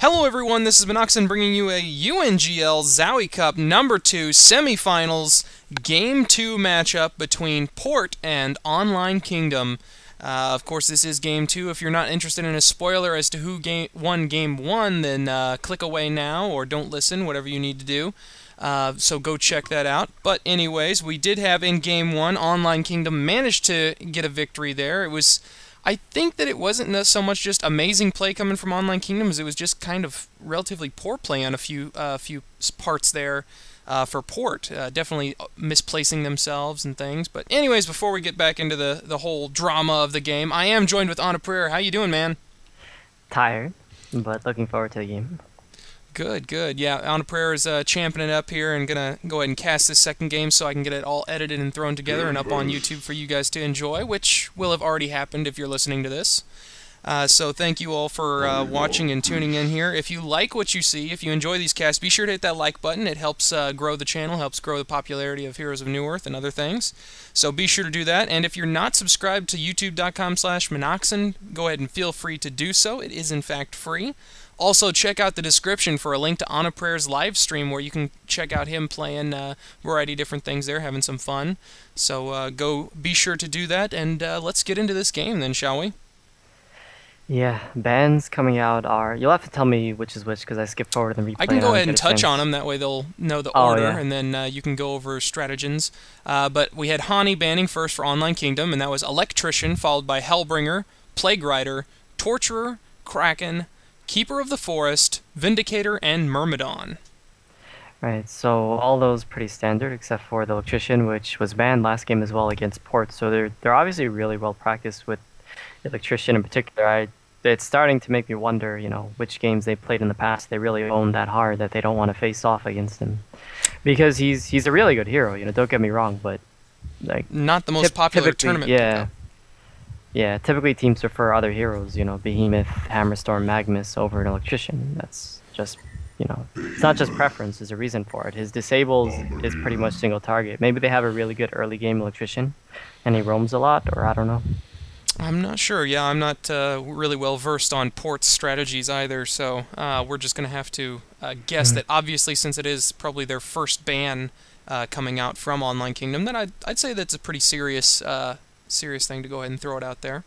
Hello everyone, this is minoxen bringing you a UNGL Zowie Cup number 2 semifinals Game 2 matchup between Port and Online Kingdom. Of course, this is Game 2. If you're not interested in a spoiler as to who won Game 1, then click away now or don't listen, whatever you need to do. So go check that out. But anyways, we did have in Game 1, Online Kingdom managed to get a victory there. I think that it wasn't so much just amazing play coming from Online Kingdom as it was just kind of relatively poor play on a few parts there for Port. Definitely misplacing themselves and things. But anyways, before we get back into the whole drama of the game, I am joined with Onaprayer. How you doing, man? Tired, but looking forward to the game. Good, good. Yeah, Onaprayer is champing it up here and going to go ahead and cast this second game so I can get it all edited and thrown together and up on YouTube for you guys to enjoy, which will have already happened if you're listening to this. So thank you all for watching and tuning in here. If you like what you see, if you enjoy these casts, be sure to hit that like button. It helps grow the channel, helps grow the popularity of Heroes of Newerth and other things. So be sure to do that. And if you're not subscribed to youtube.com/minoxen, go ahead and feel free to do so. It is in fact free. Also, check out the description for a link to Onaprayer's live stream where you can check out him playing a variety of different things there, having some fun. So be sure to do that, and let's get into this game then, shall we? Yeah, bans coming out are... You'll have to tell me which is which because I skipped forward in the replay. I can go ahead and touch on them, that way they'll know the order, yeah. and then you can go over stratagems. But we had Hani banning first for Online Kingdom, and that was Electrician, followed by Hellbringer, Plague Rider, Torturer, Kraken, Keeper of the Forest, Vindicator, and Myrmidon. Right, so all those pretty standard except for the Electrician, which was banned last game as well against Port. So they're obviously really well practiced with Electrician in particular. It's starting to make me wonder, you know, which games they played in the past they really owned that hard that they don't want to face off against him. Because he's a really good hero, you know, don't get me wrong, but like not the most popular tournament. Yeah. Yeah, typically teams prefer other heroes, you know, Behemoth, Hammerstorm, Magnus over an Electrician. That's just, you know, it's not just preference, there's a reason for it. His disables is pretty much single target. Maybe they have a really good early game Electrician, and he roams a lot, or I don't know. I'm not sure. Yeah, I'm not really well versed on Port's strategies either, so we're just going to have to guess that obviously since it is probably their first ban coming out from Online Kingdom, then I'd say that's a pretty serious thing to go ahead and throw it out there.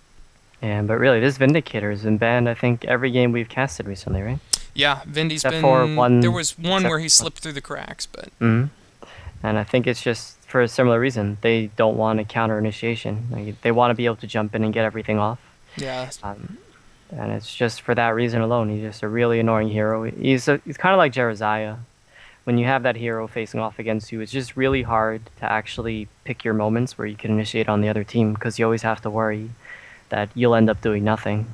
Yeah, but really, this Vindicator has been banned, I think, every game we've casted recently, right? Yeah, Vindy's except been... for one, there was one where he slipped through the cracks, but... And I think it's just for a similar reason. They don't want to counter initiation. Like, they want to be able to jump in and get everything off. Yeah. And it's just for that reason alone. He's just a really annoying hero. He's kind of like Jereziah. When you have that hero facing off against you, it's just really hard to actually pick your moments where you can initiate on the other team because you always have to worry that you'll end up doing nothing.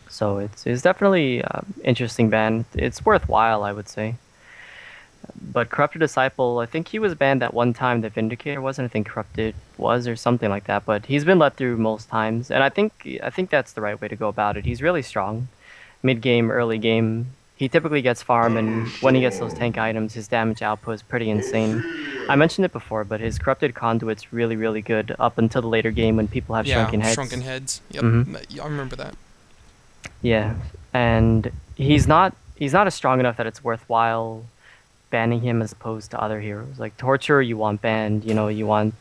So it's definitely interesting ban. It's worthwhile, I would say. But Corrupted Disciple, I think he was banned at one time. The Vindicator wasn't. I think Corrupted was or something like that. But he's been let through most times, and I think that's the right way to go about it. He's really strong, mid game, early game. He typically gets farm, and when he gets those tank items, his damage output is pretty insane. I mentioned it before, but his Corrupted Conduit's really, really good up until the later game when people have shrunken heads. Shrunken heads. Yep, I remember that. Yeah, and he's not as strong enough that it's worthwhile banning him as opposed to other heroes. Like Torturer, you want banned. You know, you want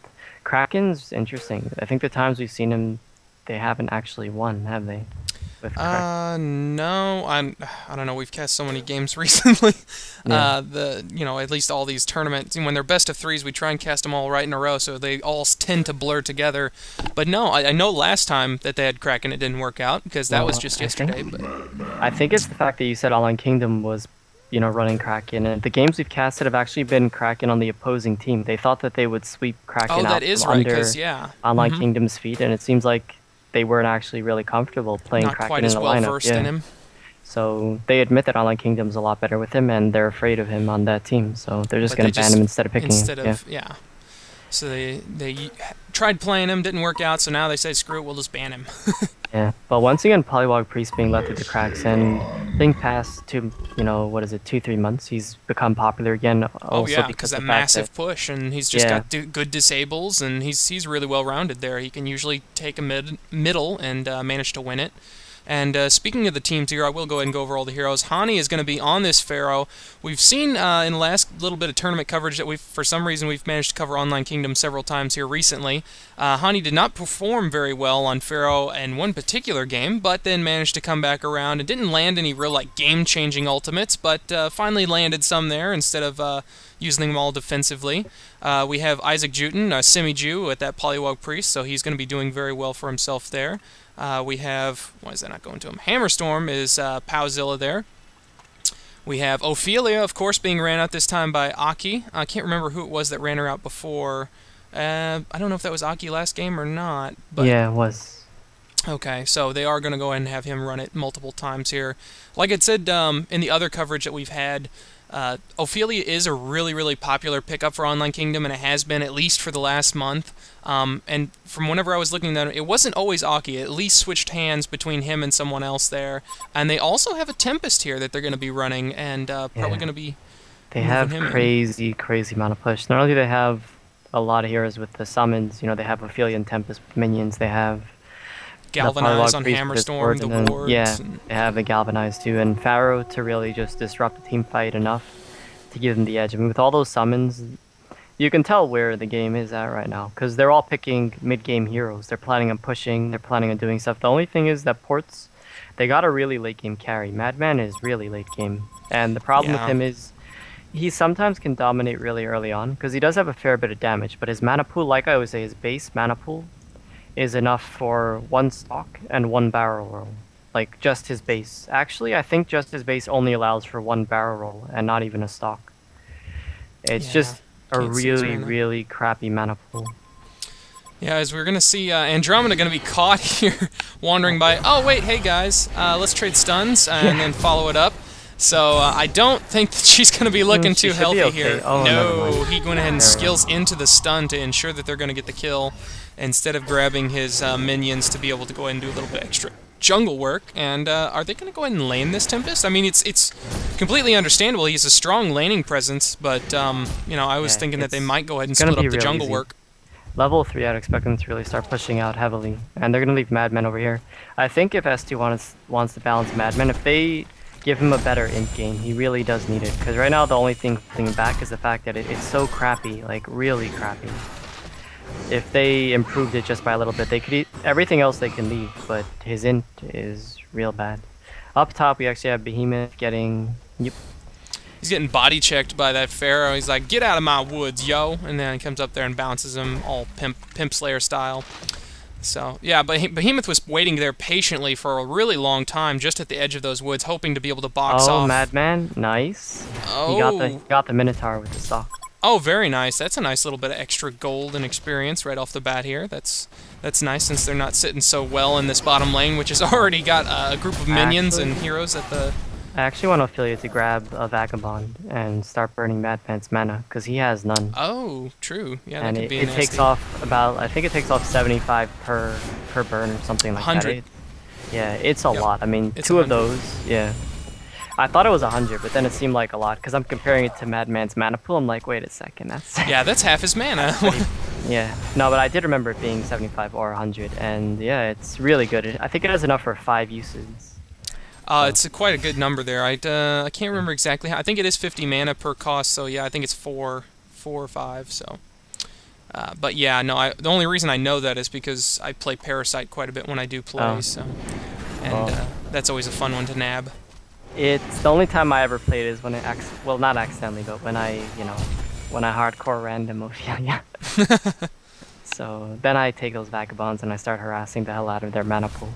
Kraken's interesting. I think the times we've seen him, they haven't actually won, have they? No, I don't know. We've cast so many games recently. Yeah. At least all these tournaments, when they're best of threes, we try and cast them all right in a row, so they all tend to blur together. But no, I know last time that they had Kraken, it didn't work out because that was just yesterday. But I think it's the fact that you said Online Kingdom was, you know, running Kraken, and the games we've casted have actually been Kraken on the opposing team. They thought that they would sweep Kraken out from under Online Kingdom's feet, and it seems like they weren't actually really comfortable playing Kraken in the lineup. Not quite as well versed in him. So they admit that Online Kingdom's a lot better with him, and they're afraid of him on that team. So they're just going to ban him instead of picking him. So they tried playing him, didn't work out. So now they say, screw it, we'll just ban him. Yeah, but once again, Polywog Priest being let through the cracks, and I think past 2-3 months, he's become popular again. Oh yeah, because that massive push, and he's just got good disables, and he's really well rounded there. He can usually take a middle and manage to win it. And speaking of the teams here, I will go ahead and go over all the heroes. Hani is going to be on this Pharaoh. We've seen in the last little bit of tournament coverage that for some reason, we've managed to cover Online Kingdom several times here recently. Hani did not perform very well on Pharaoh in one particular game, but then managed to come back around and didn't land any real game-changing ultimates, but finally landed some there instead of using them all defensively. We have Isaac Juten, a Semi-Jew at that Polywog Priest, so he's going to be doing very well for himself there. We have, why is that not going to him? Hammerstorm is Powzilla there. We have Ophelia, of course, being ran out this time by Aki. I can't remember who it was that ran her out before. I don't know if that was Aki last game or not. But yeah, it was. Okay, so they are going to go ahead and have him run it multiple times here. Like I said in the other coverage that we've had, Ophelia is a really, really popular pickup for Online Kingdom, and it has been at least for the last month. And from whenever I was looking at it, it wasn't always Aki. It at least switched hands between him and someone else there. And they also have a Tempest here that they're going to be running, and probably going to be They have crazy, crazy amount of push. Not only do they have a lot of heroes with the summons, you know, they have Ophelia and Tempest minions, they have Galvanize on Hammerstorm, the wards. Yeah, they have the Galvanize too, and Pharaoh to really just disrupt the team fight enough to give them the edge. I mean, with all those summons, you can tell where the game is at right now, because they're all picking mid-game heroes. They're planning on pushing, they're planning on doing stuff. The only thing is that Ports, they got a really late-game carry. Madman is really late-game, and the problem with him is he sometimes can dominate really early on, because he does have a fair bit of damage, but his mana pool, like I always say, his base mana pool is enough for one stock and one barrel roll. Like, just his base. Actually, I think just his base only allows for one barrel roll and not even a stock. It's just a really, really crappy mana pool. Yeah, as we're going to see Andromeda going to be caught here wandering by. Oh, wait, hey guys, let's trade stuns and then follow it up. So I don't think that she's going to be looking too healthy here. Oh, no, he went ahead and skills into the stun to ensure that they're going to get the kill, instead of grabbing his minions to be able to go ahead and do a little bit extra jungle work. And are they going to go ahead and lane this Tempest? I mean, it's completely understandable. He's a strong laning presence, but you know, I was thinking that they might go ahead and split up the jungle work. Level 3, I'd expect them to really start pushing out heavily, and they're going to leave Madman over here. I think if S2 wants to balance Madman, if they give him a better int game, he really does need it, because right now the only thing holding him back is the fact that it's so crappy, like really crappy. If they improved it just by a little bit, they could eat everything else they can leave, but his int is real bad. Up top, we actually have Behemoth getting... Yep. He's getting body checked by that Pharaoh. He's like, get out of my woods, yo! And then he comes up there and bounces him, all Pimp Slayer style. So, yeah, but Behemoth was waiting there patiently for a really long time just at the edge of those woods, hoping to be able to box off. Oh, Madman, nice. Oh. He got the Minotaur with the stock. Oh, very nice. That's a nice little bit of extra gold and experience right off the bat here. That's nice, since they're not sitting so well in this bottom lane, which has already got a group of minions and heroes at the... I actually want Ophelia to grab a Vagabond and start burning Madman's mana, because he has none. Oh, true. Yeah, and that could be it takes off about, I think it takes off 75 per burn or something like 100. that. Yeah, it's a lot. I mean, it's 2 of those, yeah. I thought it was 100, but then it seemed like a lot, because I'm comparing it to Madman's mana pool. I'm like, wait a second, that's... Yeah, that's half his mana. Yeah, no, but I did remember it being 75 or 100, and yeah, it's really good. I think it has enough for 5 uses. It's quite a good number there. I can't remember exactly how. I think it is 50 mana per cost, so yeah, I think it's 4 or 5, so... but yeah, no, the only reason I know that is because I play Parasite quite a bit when I do play, so... And that's always a fun one to nab. It's the only time I ever played is when it well, not accidentally, but when I, you know, when I hardcore random Ophelia. So then I take those Vagabonds and I start harassing the hell out of their mana pool.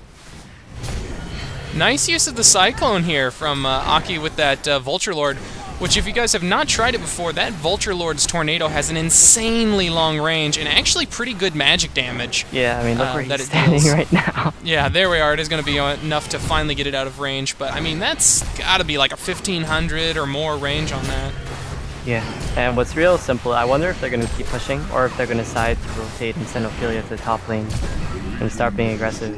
Nice use of the Cyclone here from Aki with that Vulture Lord, which if you guys have not tried it before, that Vulture Lord's Tornado has an insanely long range and actually pretty good magic damage. Yeah, I mean, look where he's standing right now. Yeah, there we are. It is going to be enough to finally get it out of range, but I mean, that's got to be like a 1500 or more range on that. Yeah, and what's real simple, I wonder if they're going to keep pushing or if they're going to decide to rotate and send Ophelia to the top lane and start being aggressive.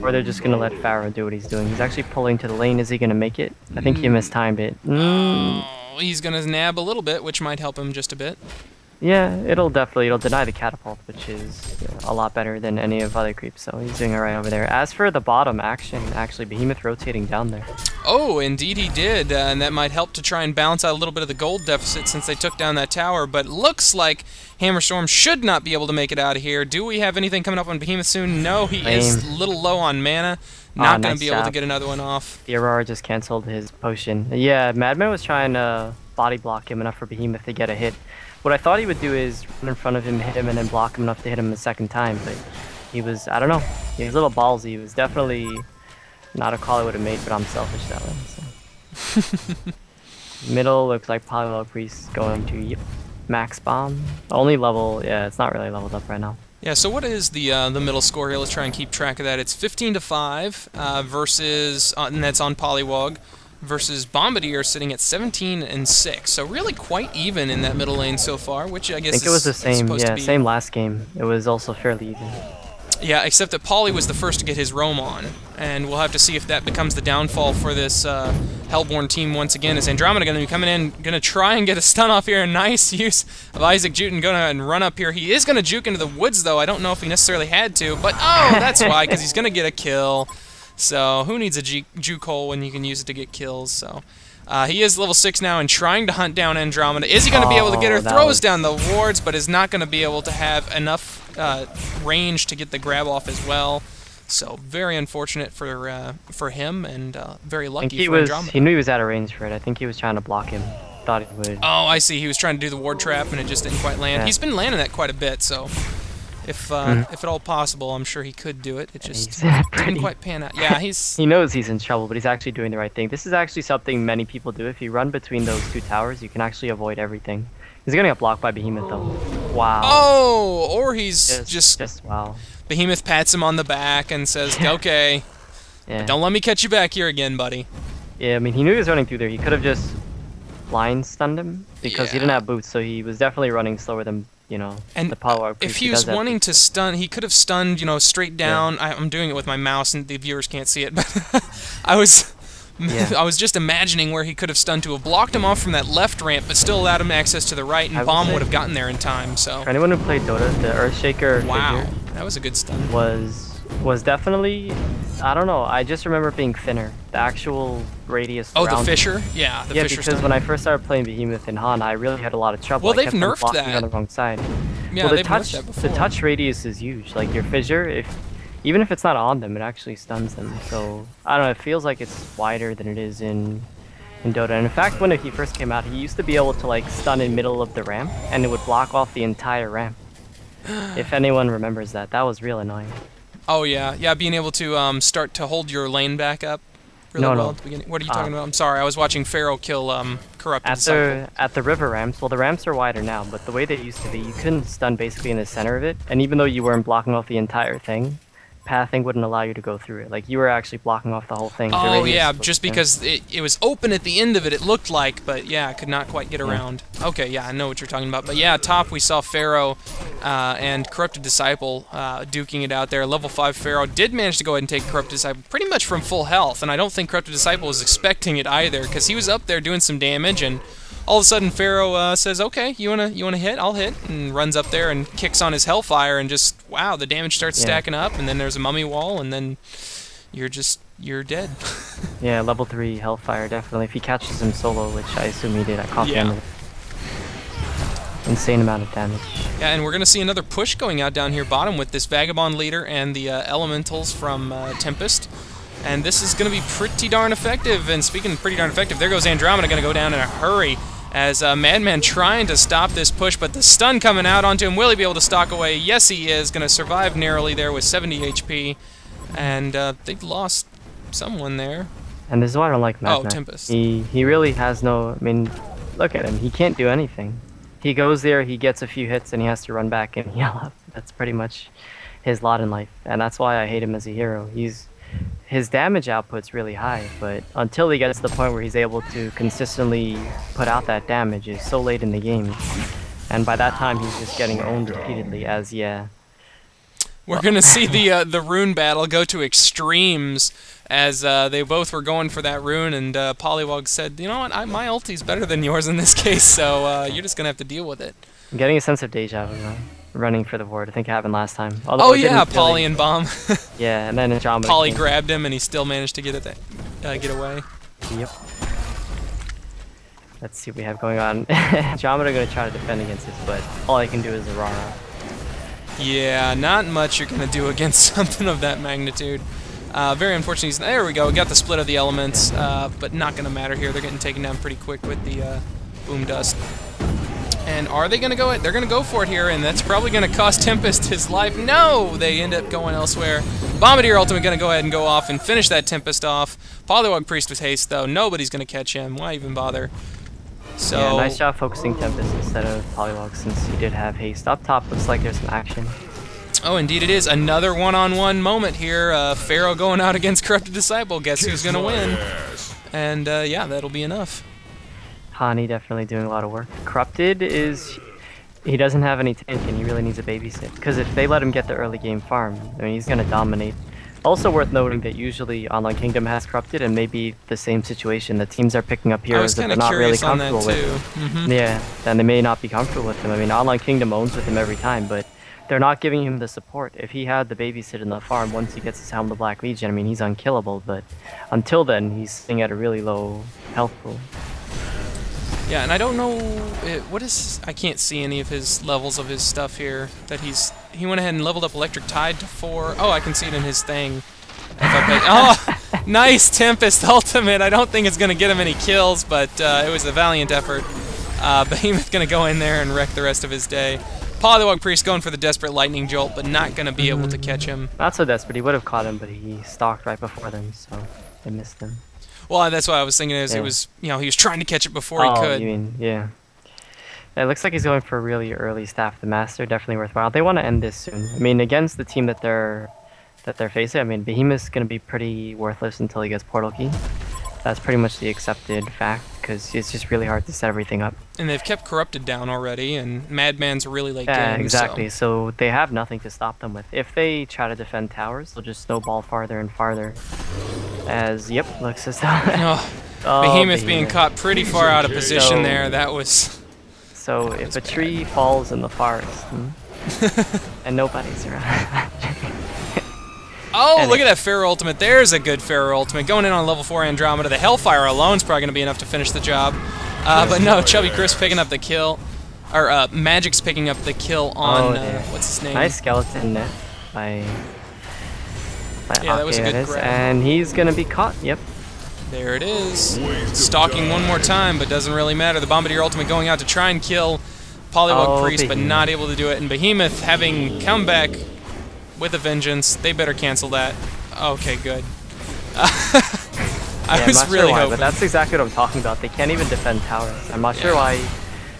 Or they're just going to let Pharaoh do what he's doing. He's actually pulling to the lane. Is he going to make it? I think he mistimed it. Oh, he's going to nab a little bit, which might help him just a bit. Yeah, it'll deny the catapult, which is a lot better than any of other creeps, so he's doing it right over there. As for the bottom action, actually, Behemoth rotating down there. Oh, indeed he did, and that might help to try and balance out a little bit of the gold deficit since they took down that tower, but looks like Hammerstorm should not be able to make it out of here. Do we have anything coming up on Behemoth soon? No, he is a little low on mana. Not going to be able to get another one off. The Aurora just canceled his potion. Yeah, Madman was trying to body block him enough for Behemoth to get a hit. What I thought he would do is run in front of him, hit him, and then block him enough to hit him a second time, but he was, I don't know, he was a little ballsy. He was definitely not a call I would have made, but I'm selfish that way. So. Middle looks like Polylog Priest going to max bomb. Only level, yeah, it's not really leveled up right now. Yeah, so what is the middle score here? Let's try and keep track of that. It's 15-5 versus, and that's on Polywog, versus Bombardier sitting at 17-6. So really quite even in that middle lane so far, which I guess I think it was the same, yeah, same last game. It was also fairly even. Yeah, except that Poly was the first to get his roam on, and we'll have to see if that becomes the downfall for this Hellborn team once again. Is Andromeda going to be coming in, going to try and get a stun off here? Nice use of Isaac Juten going to run up here. He is going to juke into the woods, though. I don't know if he necessarily had to, but oh, that's why, because he's going to get a kill. So who needs a juke hole when you can use it to get kills? So he is level 6 now and trying to hunt down Andromeda. Is he going to be able to get her? Throws down the wards, but is not going to be able to have enough range to get the grab off as well. So very unfortunate for him, and very lucky for Andromeda. He knew he was out of range for it. I think he was trying to block him. Thought he would. Oh, I see. He was trying to do the ward trap, and it just didn't quite land. Yeah. He's been landing that quite a bit, so if at all possible, I'm sure he could do it. It just didn't quite pan out. Yeah, he's... He knows he's in trouble, but he's actually doing the right thing. This is actually something many people do. If you run between those two towers, you can actually avoid everything. He's gonna get blocked by Behemoth, though. Wow. Oh, or he's just wow. Behemoth pats him on the back and says, okay, but don't let me catch you back here again, buddy. Yeah, I mean, he knew he was running through there. He could have just blind stunned him because he didn't have boots, so he was definitely running slower than, you know, and the Polywog. If he was wanting to stun, he could have stunned, you know, straight down. Yeah. I'm doing it with my mouse, and the viewers can't see it, but I was just imagining where he could have stunned to have blocked him off from that left ramp, but still allowed him access to the right, and Bomb would have gotten there in time. So for anyone who played Dota, the Earthshaker figure that was a good stun. Was definitely, I don't know, I just remember it being thinner. The actual radius. Oh, the Fisher? Yeah, the Fisher because stun. When I first started playing Behemoth in Han, I really had a lot of trouble. Well, they've nerfed that. On the wrong side. Yeah, well, they've nerfed that before. The touch radius is huge. Like your Fissure, even if it's not on them, it actually stuns them. So I don't know. It feels like it's wider than it is in Dota. And in fact, when he first came out, he used to be able to like stun in middle of the ramp, and it would block off the entire ramp. If anyone remembers that, that was real annoying. Oh yeah, being able to start to hold your lane back up really well at the beginning. What are you talking about? I'm sorry, I was watching Pharaoh kill Corrupted Disciple. At the river ramps, well, the ramps are wider now, but the way they used to be, you couldn't stun basically in the center of it, and even though you weren't blocking off the entire thing, pathing wouldn't allow you to go through it. Like, you were actually blocking off the whole thing. Oh, yeah, just because it was open at the end of it, it looked like, but yeah, I could not quite get around. Okay, yeah, I know what you're talking about. But yeah, top, we saw Pharaoh and Corrupted Disciple duking it out there. Level 5 Pharaoh did manage to go ahead and take Corrupted Disciple pretty much from full health, and I don't think Corrupted Disciple was expecting it either, because he was up there doing some damage, and all of a sudden Pharaoh says, okay, you wanna hit? I'll hit, and runs up there and kicks on his Hellfire, and just, wow, the damage starts stacking up, and then there's a mummy wall, and then you're dead. Yeah, level 3 Hellfire, definitely. If he catches him solo, which I assume he did, I caught him. Insane amount of damage. Yeah, and we're going to see another push going out down here bottom with this Vagabond leader and the Elementals from Tempest. And this is going to be pretty darn effective. And speaking of pretty darn effective, there goes Andromeda, going to go down in a hurry as Madman trying to stop this push, but the stun coming out onto him. Will he be able to stalk away? Yes, he is. Going to survive narrowly there with 70 HP. And they lost someone there. And this is why I don't like Madman. Oh, Tempest. He really has no... I mean, look at him. He can't do anything. He goes there, he gets a few hits, and he has to run back and heal up. That's pretty much his lot in life. And that's why I hate him as a hero. His damage output's really high, but until he gets to the point where he's able to consistently put out that damage is so late in the game. And by that time, he's just getting owned repeatedly as, We're going to see the rune battle go to extremes as they both were going for that rune, and Polywog said, you know what, my ulti's better than yours in this case, so you're just going to have to deal with it. I'm getting a sense of deja vu running for the ward. I think it happened last time. Although Oh yeah, Polly and Bomb. Yeah, and then Andromeda Polly grabbed him and he still managed to get away. Yep. Let's see what we have going on. Andromeda gonna try to defend against this, but all I can do is Aurora. Yeah, not much you're gonna do against something of that magnitude. Very unfortunate. There we go. We got the split of the elements, but not gonna matter here. They're getting taken down pretty quick with the Boom Dust. And are they going to go? They're going to go for it here, and that's probably going to cost Tempest his life. No! They end up going elsewhere. Bombardier ultimate going to go ahead and go off and finish that Tempest off. Polywog Priest with haste, though. Nobody's going to catch him. Why even bother? So yeah, nice job focusing Tempest instead of Polywog, since he did have haste. Up top looks like there's some action. Oh, indeed it is. Another one-on-one moment here. Pharaoh going out against Corrupted Disciple. Guess who's going to win? And yeah, that'll be enough. Hani definitely doing a lot of work. Corrupted he doesn't have any tank and he really needs a babysit. Because if they let him get the early game farm, I mean, he's going to dominate. Also worth noting that usually Online Kingdom has Corrupted and maybe the same situation. The teams are picking up heroes that they're not really comfortable with. Yeah, then they may not be comfortable with him. I mean, Online Kingdom owns with him every time, but they're not giving him the support. If he had the babysit in the farm, once he gets his Helm of the Black Legion, I mean, he's unkillable. But until then, he's sitting at a really low health pool. Yeah, and I don't know I can't see any of his levels of his stuff here. That he went ahead and leveled up Electric Tide to 4. Oh, I can see it in his thing. Oh, nice Tempest ultimate. I don't think it's gonna get him any kills, but it was a valiant effort. Behemoth gonna go in there and wreck the rest of his day. Polywog Priest going for the desperate lightning jolt, but not gonna be able to catch him. Not so desperate. He would have caught him, but he stalked right before them, so they missed him. Well, that's what I was thinking. It was, he was trying to catch it before he could. You mean, yeah. It looks like he's going for a really early Staff the Master. Definitely worthwhile. They want to end this soon. I mean, against the team that they're facing, I mean, Behemoth's going to be pretty worthless until he gets Portal Key. That's pretty much the accepted fact, because it's just really hard to set everything up. And they've kept Corrupted down already, and Madman's a really late game. Yeah, exactly. So they have nothing to stop them with. If they try to defend towers, they'll just snowball farther and farther. Yep, looks as though... Behemoth being caught pretty far out of position there. That was... So if a tree falls in the forest, and nobody's around... Oh, look at that Pharaoh ultimate. There's a good Pharaoh ultimate. Going in on level 4 Andromeda. The Hellfire alone is probably going to be enough to finish the job. But no, Chubby Chris picking up the kill. Or Magic's picking up the kill on, what's his name? Nice skeleton net by yeah, that was a good grab. And he's going to be caught, yep. There it is. Stalking one more time, but doesn't really matter. The Bombardier ultimate going out to try and kill Polywog Priest, but not able to do it. And Behemoth having come back with a vengeance. They better cancel that. Okay, good. I was really hoping. But that's exactly what I'm talking about. They can't even defend towers. I'm not sure why.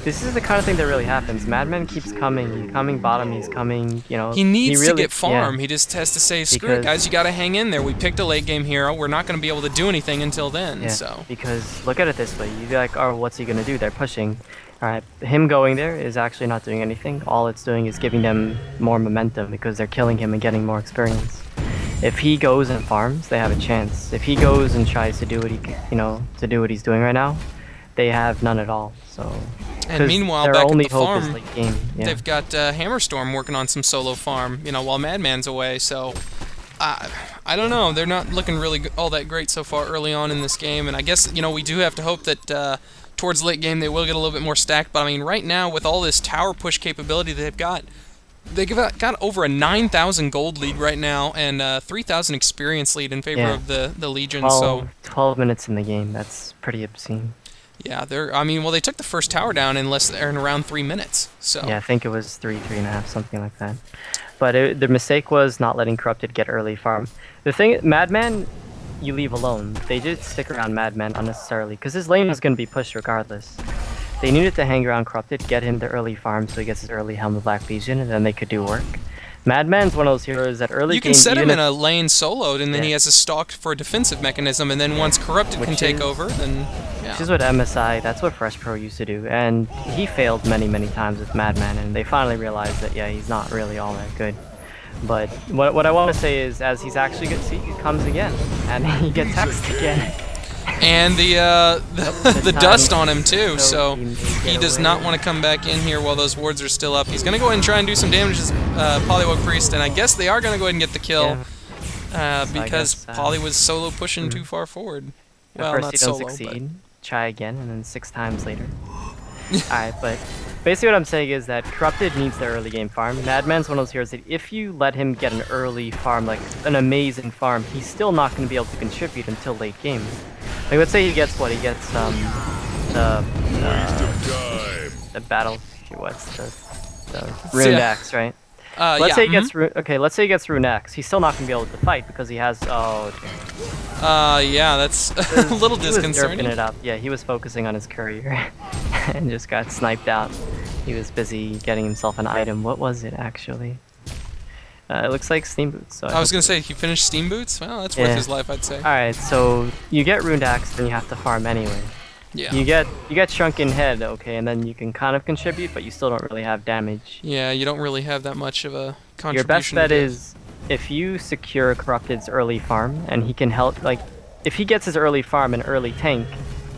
This is the kind of thing that really happens. Madman keeps coming. He's coming bottom. He's coming, He needs to get farm. He just has to say, screw it, guys. You got to hang in there. We picked a late game hero. We're not going to be able to do anything until then. So. Because look at it this way. You'd be like, oh, what's he going to do? They're pushing. Alright, him going there is actually not doing anything. All it's doing is giving them more momentum because they're killing him and getting more experience. If he goes and farms, they have a chance. If he goes and tries to do what he's doing right now, they have none at all. So. And meanwhile, back at the farm, they've got Hammerstorm working on some solo farm, while Madman's away. So, I don't know. They're not looking really all that great so far early on in this game. And I guess, we do have to hope that towards late game they will get a little bit more stacked. But, I mean, right now, with all this tower push capability they've got over a 9,000 gold lead right now and 3,000 experience lead in favor of the Legion. 12 minutes in the game. That's pretty obscene. Yeah, they took the first tower down in around 3 minutes. So yeah, I think it was 3.5, something like that. But the mistake was not letting Corrupted get early farm. The thing, Madman, you leave alone. They did stick around Madman unnecessarily because his lane was going to be pushed regardless. They needed to hang around Corrupted, get him the early farm so he gets his early Helm of Black Legion, and then they could do work. Madman's one of those heroes that early game... You can set him in a lane soloed, and then he has a stalk for a defensive mechanism, and then once Corrupted can take over, then... Yeah. Which is what MSI, that's what Fresh Pro used to do, and he failed many, many times with Madman, and they finally realized that, yeah, he's not really all that good. But what I want to say is, as he's actually good, see, he comes again, and he gets hexed again. And the dust on him too, so he does not want to come back in here while those wards are still up. He's going to go ahead and try and do some damage to Polywog Priest, and I guess they are going to go ahead and get the kill because Poly was solo pushing too far forward. Well, first not you don't solo, succeed, try again, and then 6 times later. Alright, but basically what I'm saying is that Corrupted needs the early game farm. Madman's one of those heroes that if you let him get an early farm, like an amazing farm, he's still not going to be able to contribute until late game. Like, let's say he gets what? He gets, the battle, what's the Ruined Axe, right? Let's say he gets let's say he gets Rune Axe. He's still not gonna be able to fight because he has yeah, that's a little disconcerting. He was derping it up. Yeah, he was focusing on his courier and just got sniped out. He was busy getting himself an item. What was it actually? It looks like Steam Boots. So I was gonna say he finished Steam Boots. Well, that's worth his life, I'd say. All right, so you get Ruined Axe, then you have to farm anyway. Yeah. You get Shrunken Head, okay, and then you can kind of contribute, but you still don't really have damage. Yeah, you don't really have that much of a contribution. Your best bet is if you secure Corrupted's early farm, and he can help, like, if he gets his early farm and early tank,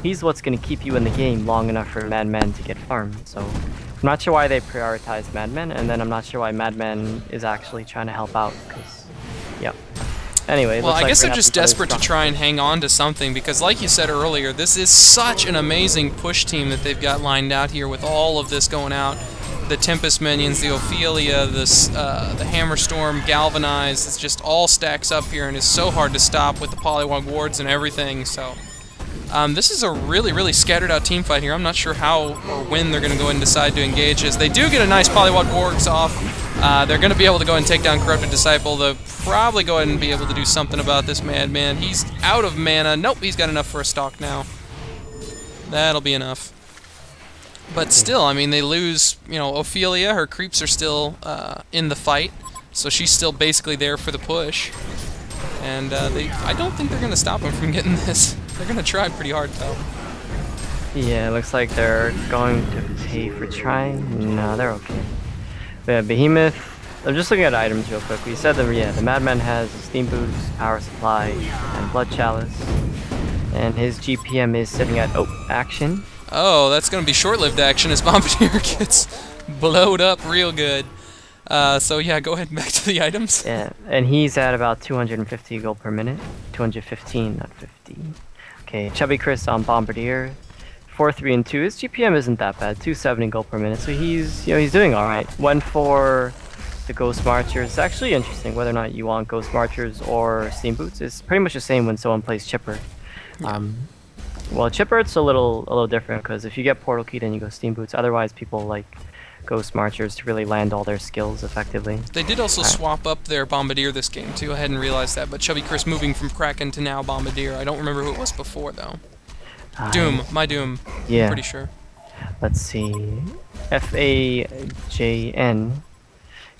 he's what's going to keep you in the game long enough for Madman to get farmed. So I'm not sure why they prioritize Madman, and then I'm not sure why Madman is actually trying to help out, because, yeah. Anyway, well, I guess they're just desperate to try and hang on to something because, like you said earlier, this is such an amazing push team that they've got lined out here with all of this going out. The Tempest minions, the Ophelia, the Hammerstorm, Galvanize, it's just all stacks up here and is so hard to stop with the Polywog wards and everything. So this is a really, really scattered out team fight here. I'm not sure how or when they're going to go ahead and decide to engage as they do get a nice Polywog wards off. They're going to be able to go and take down Corrupted Disciple. They'll probably go ahead and be able to do something about this Madman. He's out of mana. Nope, he's got enough for a stock now. That'll be enough. But still, I mean, they lose, you know, Ophelia. Her creeps are still in the fight, so she's still basically there for the push. And I don't think they're going to stop him from getting this. They're going to try pretty hard, though. Yeah, it looks like they're going to pay for trying. No, they're okay. Yeah, Behemoth. I'm just looking at items real quick. We said that the Madman has Steam Boots, Power Supply, and Blood Chalice, and his GPM is sitting at action. Oh, that's going to be short-lived action as Bombardier gets blowed up real good. So yeah, go ahead and back to the items. Yeah, and he's at about 250 gold per minute. 215, not 50. Okay, Chubby Chris on Bombardier. 4, 3, and 2. His GPM isn't that bad. 270 gold per minute, so he's doing all right. Went for the Ghost Marchers. It's actually interesting whether or not you want Ghost Marchers or Steam Boots. It's pretty much the same when someone plays Chipper. Well, Chipper it's a little different because if you get Portal Key, then you go Steam Boots. Otherwise, people like Ghost Marchers to really land all their skills effectively. They did also swap up their Bombardier this game too. I hadn't realized that, but Chubby Chris moving from Kraken to now Bombardier. I don't remember who it was before though. Doom, my Doom. Yeah. I'm pretty sure. Let's see. FAJN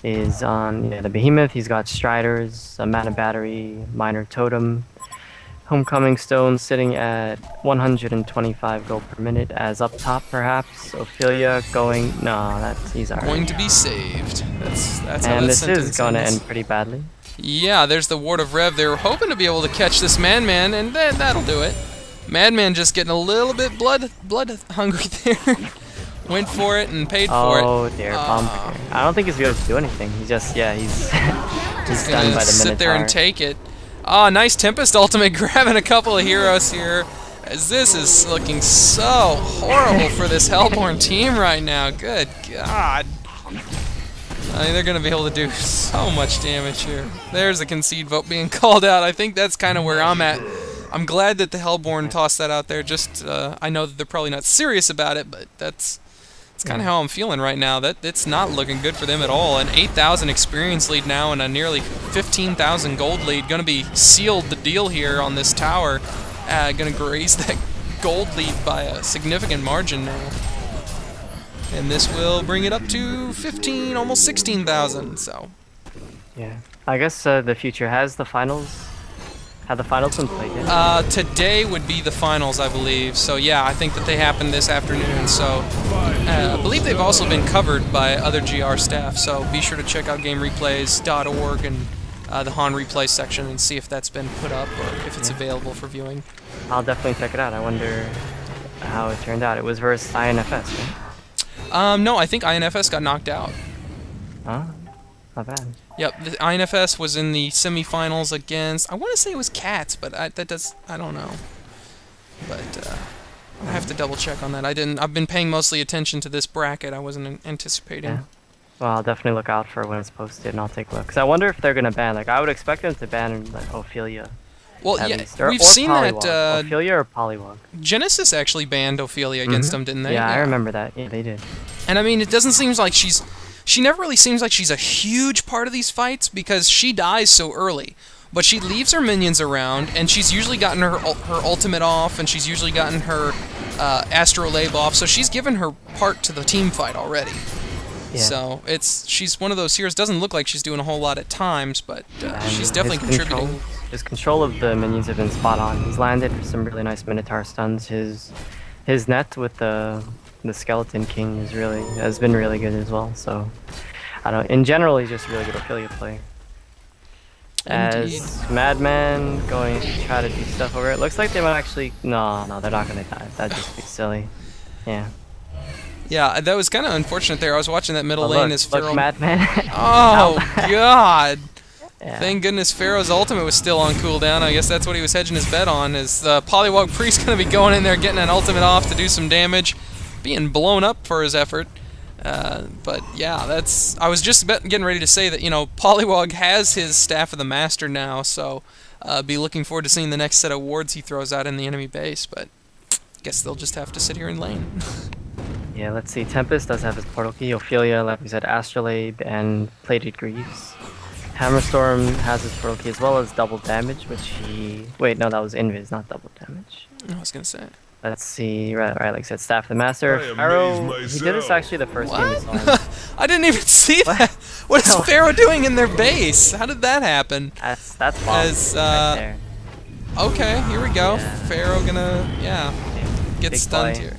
is on the Behemoth. He's got Striders, a Mana Battery, Minor Totem, Homecoming Stone sitting at 125 gold per minute. As up top, perhaps Ophelia going. No, he's alright. Going to be saved. That's how that and this sentence is going to end pretty badly. Yeah, there's the Ward of Rev. They were hoping to be able to catch this Madman, and that'll do it. Madman just getting a little bit blood hungry there. Went for it and paid for it. Oh dear, Bombardier. I don't think he's going to do anything. He's just, he's he's done by the Minotaur. Sit there and take it. Ah, nice Tempest ultimate grabbing a couple of heroes here. As this is looking so horrible for this Hellborn team right now. Good God. I mean, they're going to be able to do so much damage here. There's a concede vote being called out. I think that's kind of where I'm at. I'm glad that the Hellborn tossed that out there. Just, I know that they're probably not serious about it, but that's kind of how I'm feeling right now. That it's not looking good for them at all. An 8,000 experience lead now and a nearly 15,000 gold lead. Going to be sealed the deal here on this tower. Going to graze that gold lead by a significant margin now. And this will bring it up to 15, almost 16,000. So. Yeah, I guess the future has the finals. Have the finals been played yet? Today would be the finals, I believe. So yeah, I think that they happen this afternoon. So I believe they've also been covered by other GR staff. So be sure to check out GameReplays.org and the Han replay section and see if that's been put up or if it's available for viewing. I'll definitely check it out. I wonder how it turned out. It was versus INFS, right? No, I think INFS got knocked out. Huh? Not bad. Yep, the INFS was in the semifinals against, I want to say it was Cats, but I don't know. But I have to double check on that. I've been paying mostly attention to this bracket. I wasn't anticipating. Yeah. Well, I'll definitely look out for when it's posted, and I'll take a look. Because I wonder if they're gonna ban. Like, I would expect them to ban like Ophelia. Well, at yeah, least. we've seen Polywog. that. Ophelia or Polywog. Genesis actually banned Ophelia against them, didn't they? Yeah, I remember that. Yeah, they did. And I mean, it doesn't seem like she never really seems like she's a huge part of these fights because she dies so early. But she leaves her minions around, and she's usually gotten her ultimate off, and she's usually gotten her astrolabe off, so she's given her part to the team fight already. Yeah. So she's one of those heroes. Doesn't look like she's doing a whole lot at times, but she's definitely contributing. His control of the minions have been spot on. He's landed some really nice Minotaur stuns. His net with the Skeleton King has been really good as well. So I don't. In general, he's just a really good Ophelia player. Indeed. As Madman going to try to do stuff over it. Looks like they might actually... No, they're not going to die. That'd just be silly. Yeah. Yeah, that was kind of unfortunate there. I was watching that middle lane as Pharaoh... Look, Madman. Oh, God! Yeah. Thank goodness Pharaoh's ultimate was still on cooldown. I guess that's what he was hedging his bet on, is the Polywog Priest going to be going in there, getting an ultimate off to do some damage, being blown up for his effort. But yeah, I was just getting ready to say that, you know, Polywog has his Staff of the Master now, so be looking forward to seeing the next set of wards he throws out in the enemy base, but guess they'll just have to sit here in lane. Yeah, let's see. Tempest does have his portal key. Ophelia, like we said, Astrolabe and Plated Greaves. Hammerstorm has his portal key as well as double damage, which he... Wait, no, that was Invis, not double damage. I was gonna say. Let's see, right, like I said, Staff of the Master. Pharaoh, he did this actually the first game we saw him. I didn't even see that. What is Pharaoh doing in their base? How did that happen? That's boss right there. Okay, here we go. Yeah. Pharaoh gonna, get Big stunned boy. here.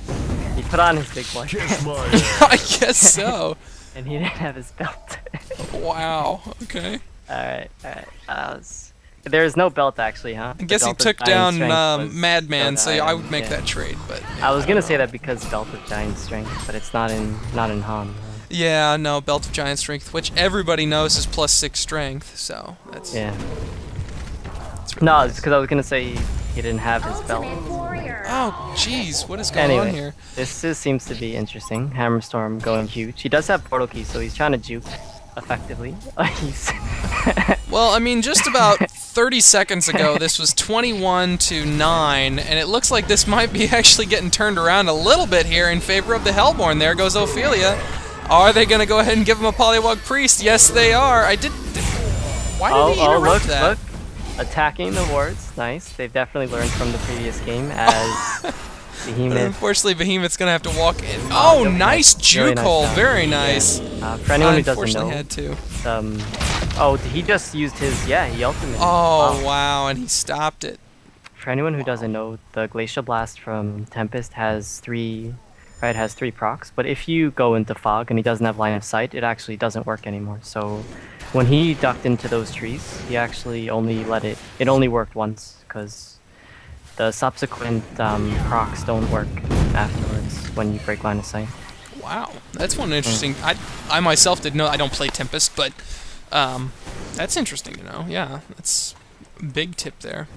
He put on his big boy. I guess so. And he didn't have his belt. Wow, okay. Alright. There's no belt actually, huh? I guess he took down Madman, so I would make that trade, but... I was gonna say that because Belt of Giant Strength, but it's not in Han. Yeah, no, Belt of Giant Strength, which everybody knows is +6 strength, so that's... Yeah. No, it's because I was gonna say he didn't have his belt. Oh, jeez, what is going on here? This seems to be interesting. Hammerstorm going huge. He does have portal key, so he's trying to juke effectively. Well, I mean, just about 30 seconds ago, this was 21-9, and it looks like this might be actually getting turned around a little bit here in favor of the Hellborn. There goes Ophelia. Are they going to go ahead and give him a Polywog Priest? Yes, they are. Why did he interrupt that? Look. Attacking the wards. Nice. They've definitely learned from the previous game as Behemoth. Unfortunately, Behemoth's going to have to walk in. Oh, nice juke hole. Very nice. Yeah. For anyone who doesn't know, had to. Oh, he just used his, he ultimated. Oh, wow, and he stopped it. For anyone who doesn't know, the Glacial Blast from Tempest has three procs, but if you go into Fog and he doesn't have line of sight, it actually doesn't work anymore. So when he ducked into those trees, he actually only it only worked once, because the subsequent procs don't work afterwards when you break line of sight. Wow, that's one interesting. I myself didn't know. I don't play Tempest, but that's interesting to know. Yeah, that's a big tip there.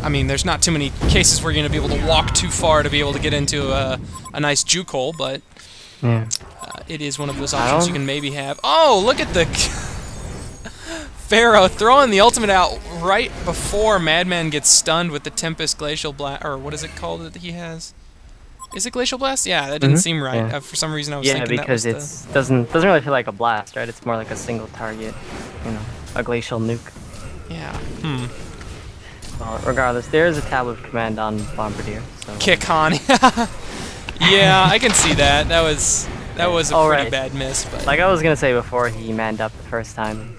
I mean, there's not too many cases where you're going to be able to walk too far to be able to get into a nice juke hole, but it is one of those options you can maybe have. Oh, look at the Pharaoh throwing the ultimate out right before Madman gets stunned with the Tempest Glacial Blast, or what is it called that he has? Is it Glacial Blast? Yeah, that didn't seem right. Yeah. For some reason, I was thinking that was because it doesn't really feel like a blast, right? It's more like a single target, a glacial nuke. Yeah. Well, regardless, there is a tab of command on Bombardier. So. Kick Han. Yeah, I can see that. That was a pretty bad miss. But like I was gonna say before, he manned up the first time.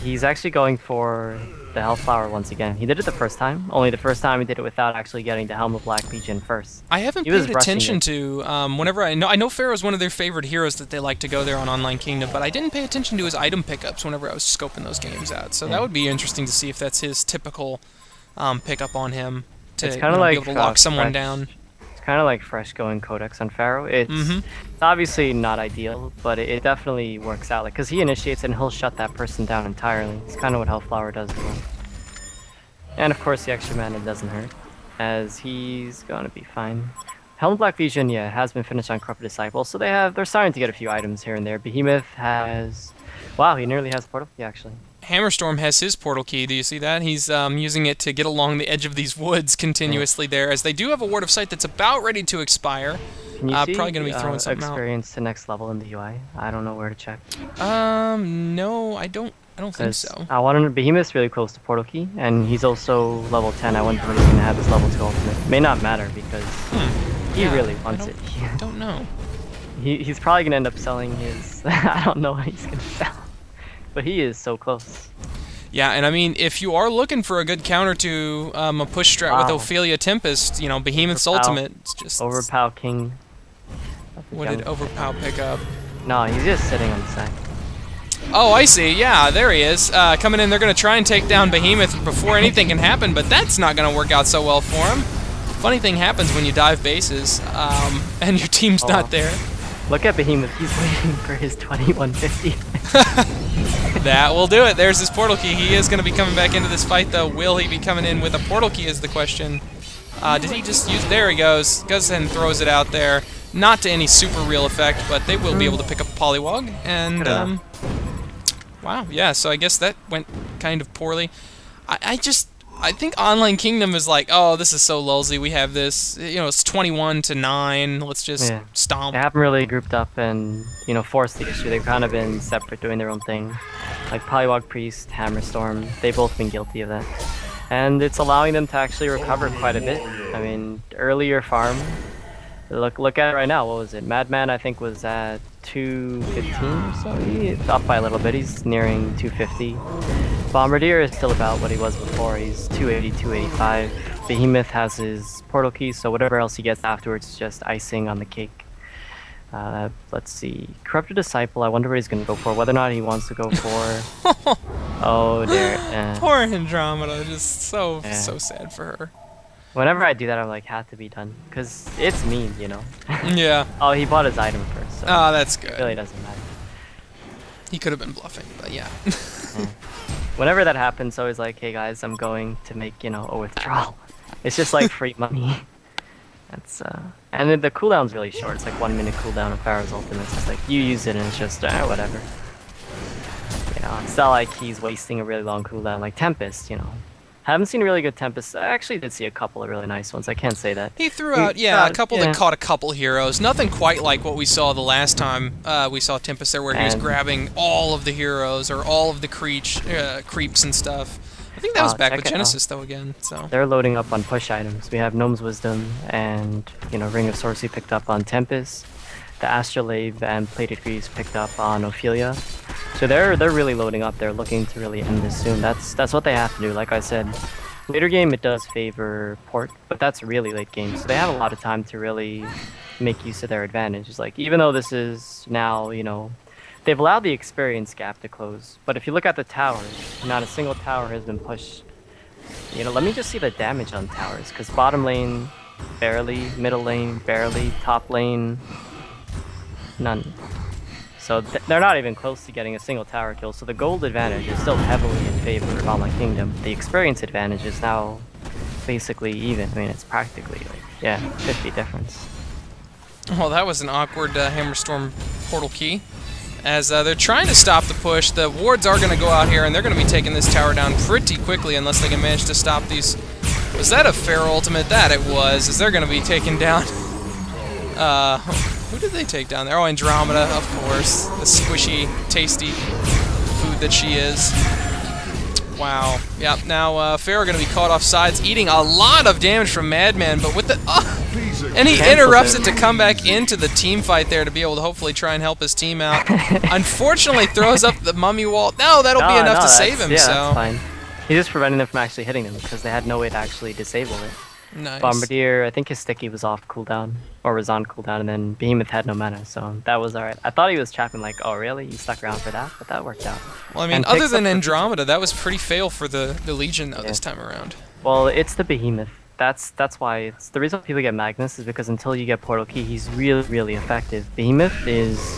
He's actually going for the Health Flower once again. He did it the first time, only the first time he did it without actually getting the Helm of Black Legion first. I haven't paid attention to, whenever I know Pharaoh's one of their favorite heroes that they like to go there on Online Kingdom, but I didn't pay attention to his item pickups whenever I was scoping those games out. So that would be interesting to see if that's his typical pickup on him to it's kind of like, be able to lock someone down. It's kind of like Fresh going Codex on Pharaoh. It's obviously not ideal, but it definitely works out. Like, because he initiates it and he'll shut that person down entirely. It's kind of what Hellflower does to him. And of course, the extra mana doesn't hurt, as he's gonna be fine. Helm of Black Legion, yeah, has been finished on Corrupted Disciple, so they're starting to get a few items here and there. Behemoth has, wow, he nearly has Portal Key actually. Hammerstorm has his portal key. Do you see that? He's using it to get along the edge of these woods continuously there, as they do have a Ward of Sight that's about ready to expire. Can you see, probably going to be throwing something experience to next level in the UI? I don't know where to check. No, I don't think so. I want to. Behemoth's really close to Portal Key, and he's also level 10. I wonder when he's going to have his level 2 ultimate. May not matter because he really wants it. I don't know. He's probably going to end up selling his. I don't know what he's going to sell. But he is so close. Yeah, and I mean, if you are looking for a good counter to a push strat with Ophelia Tempest, you know, Behemoth's ultimate, it's just... Overpow King. What did Overpow pick up? No, he's just sitting on the side. Oh, I see. Yeah, there he is. Coming in, they're going to try and take down Behemoth before anything can happen, but that's not going to work out so well for him. Funny thing happens when you dive bases, and your team's not there. Look at Behemoth. He's waiting for his 2150. That will do it. There's his portal key. He is going to be coming back into this fight, though. Will he be coming in with a portal key is the question. Did he just use... There he goes. Goes ahead and throws it out there. Not to any super real effect, but they will be able to pick up a Polywog. And, wow, yeah, so I guess that went kind of poorly. I think Online Kingdom is like, oh, this is so lulzy. We have this, you know, it's 21-9. Let's just stomp. They haven't really grouped up and, you know, forced the issue. They've kind of been separate, doing their own thing. Like Polywog Priest, Hammerstorm, they've both been guilty of that. And it's allowing them to actually recover quite a bit. I mean, earlier farm, look at it right now. What was it? Madman, I think, was at 215 or so. He's up by a little bit. He's nearing 250. Bombardier is still about what he was before. He's 280, 285. Behemoth has his portal key, so whatever else he gets afterwards is just icing on the cake. Let's see. Corrupted Disciple, I wonder what he's going to go for. Whether or not he wants to go for... Oh, dear. Poor Andromeda. Just so sad for her. Whenever I do that, I'm like, had to be done. Because it's mean, you know? Yeah. Oh, he bought his item first. So oh, that's good. It really doesn't matter. He could have been bluffing, but yeah. Whenever that happens, always like, hey guys, I'm going to make, you know, a withdrawal. It's just like free money. That's and then the cooldown's really short. It's like 1 minute cooldown of Pharaoh's ultimate. It's just like you use it and it's just whatever. You know, it's not like he's wasting a really long cooldown like Tempest, you know. Haven't seen really good Tempest. I actually did see a couple of really nice ones. I can't say that. He threw out, a couple that caught a couple heroes. Nothing quite like what we saw the last time we saw Tempest there, where he was grabbing all of the heroes or all of the creeps and stuff. I think that was back with Genesis, though, again. So they're loading up on push items. We have Gnome's Wisdom and, you know, Ring of Sorcery picked up on Tempest. The Astrolabe and Plated Greaves picked up on Ophelia. So they're really loading up. They're looking to really end this soon. That's what they have to do. Like I said, later game it does favor Port, but that's really late game. So they have a lot of time to really make use of their advantage. Like, even though this is now, you know, they've allowed the experience gap to close. But if you look at the towers, not a single tower has been pushed. You know, let me just see the damage on towers, because bottom lane barely, middle lane barely, top lane none. So they're not even close to getting a single tower kill. So the gold advantage is still heavily in favor of Online Kingdom. The experience advantage is now basically even. I mean, it's practically like, 50 difference. Well, that was an awkward Hammerstorm portal key. As they're trying to stop the push, the wards are going to go out here, and they're going to be taking this tower down pretty quickly unless they can manage to stop these. Was that a Pharaoh ultimate? That it was, as they're going to be taken down. Who did they take down there? Oh, Andromeda, of course. The squishy, tasty food that she is. Wow. Yep, now Pharaoh going to be caught off sides, eating a lot of damage from Madman, but with the... and he interrupts it to come back into the team fight there to be able to hopefully try and help his team out. Unfortunately, throws up the mummy wall. No, that'll be enough to save him. Yeah, so. that's fine. He's just preventing them from actually hitting him because they had no way to actually disable it. Nice. Bombardier, I think his sticky was off cooldown, or was on cooldown, and then Behemoth had no mana, so that was alright. I thought he was trapping like, oh really? You stuck around for that? But that worked out. Well, I mean, other than Andromeda, that was pretty fail for the Legion though, this time around. Well, it's the Behemoth. That's why it's the reason people get Magnus is because until you get Portal Key, he's really, really effective. Behemoth is...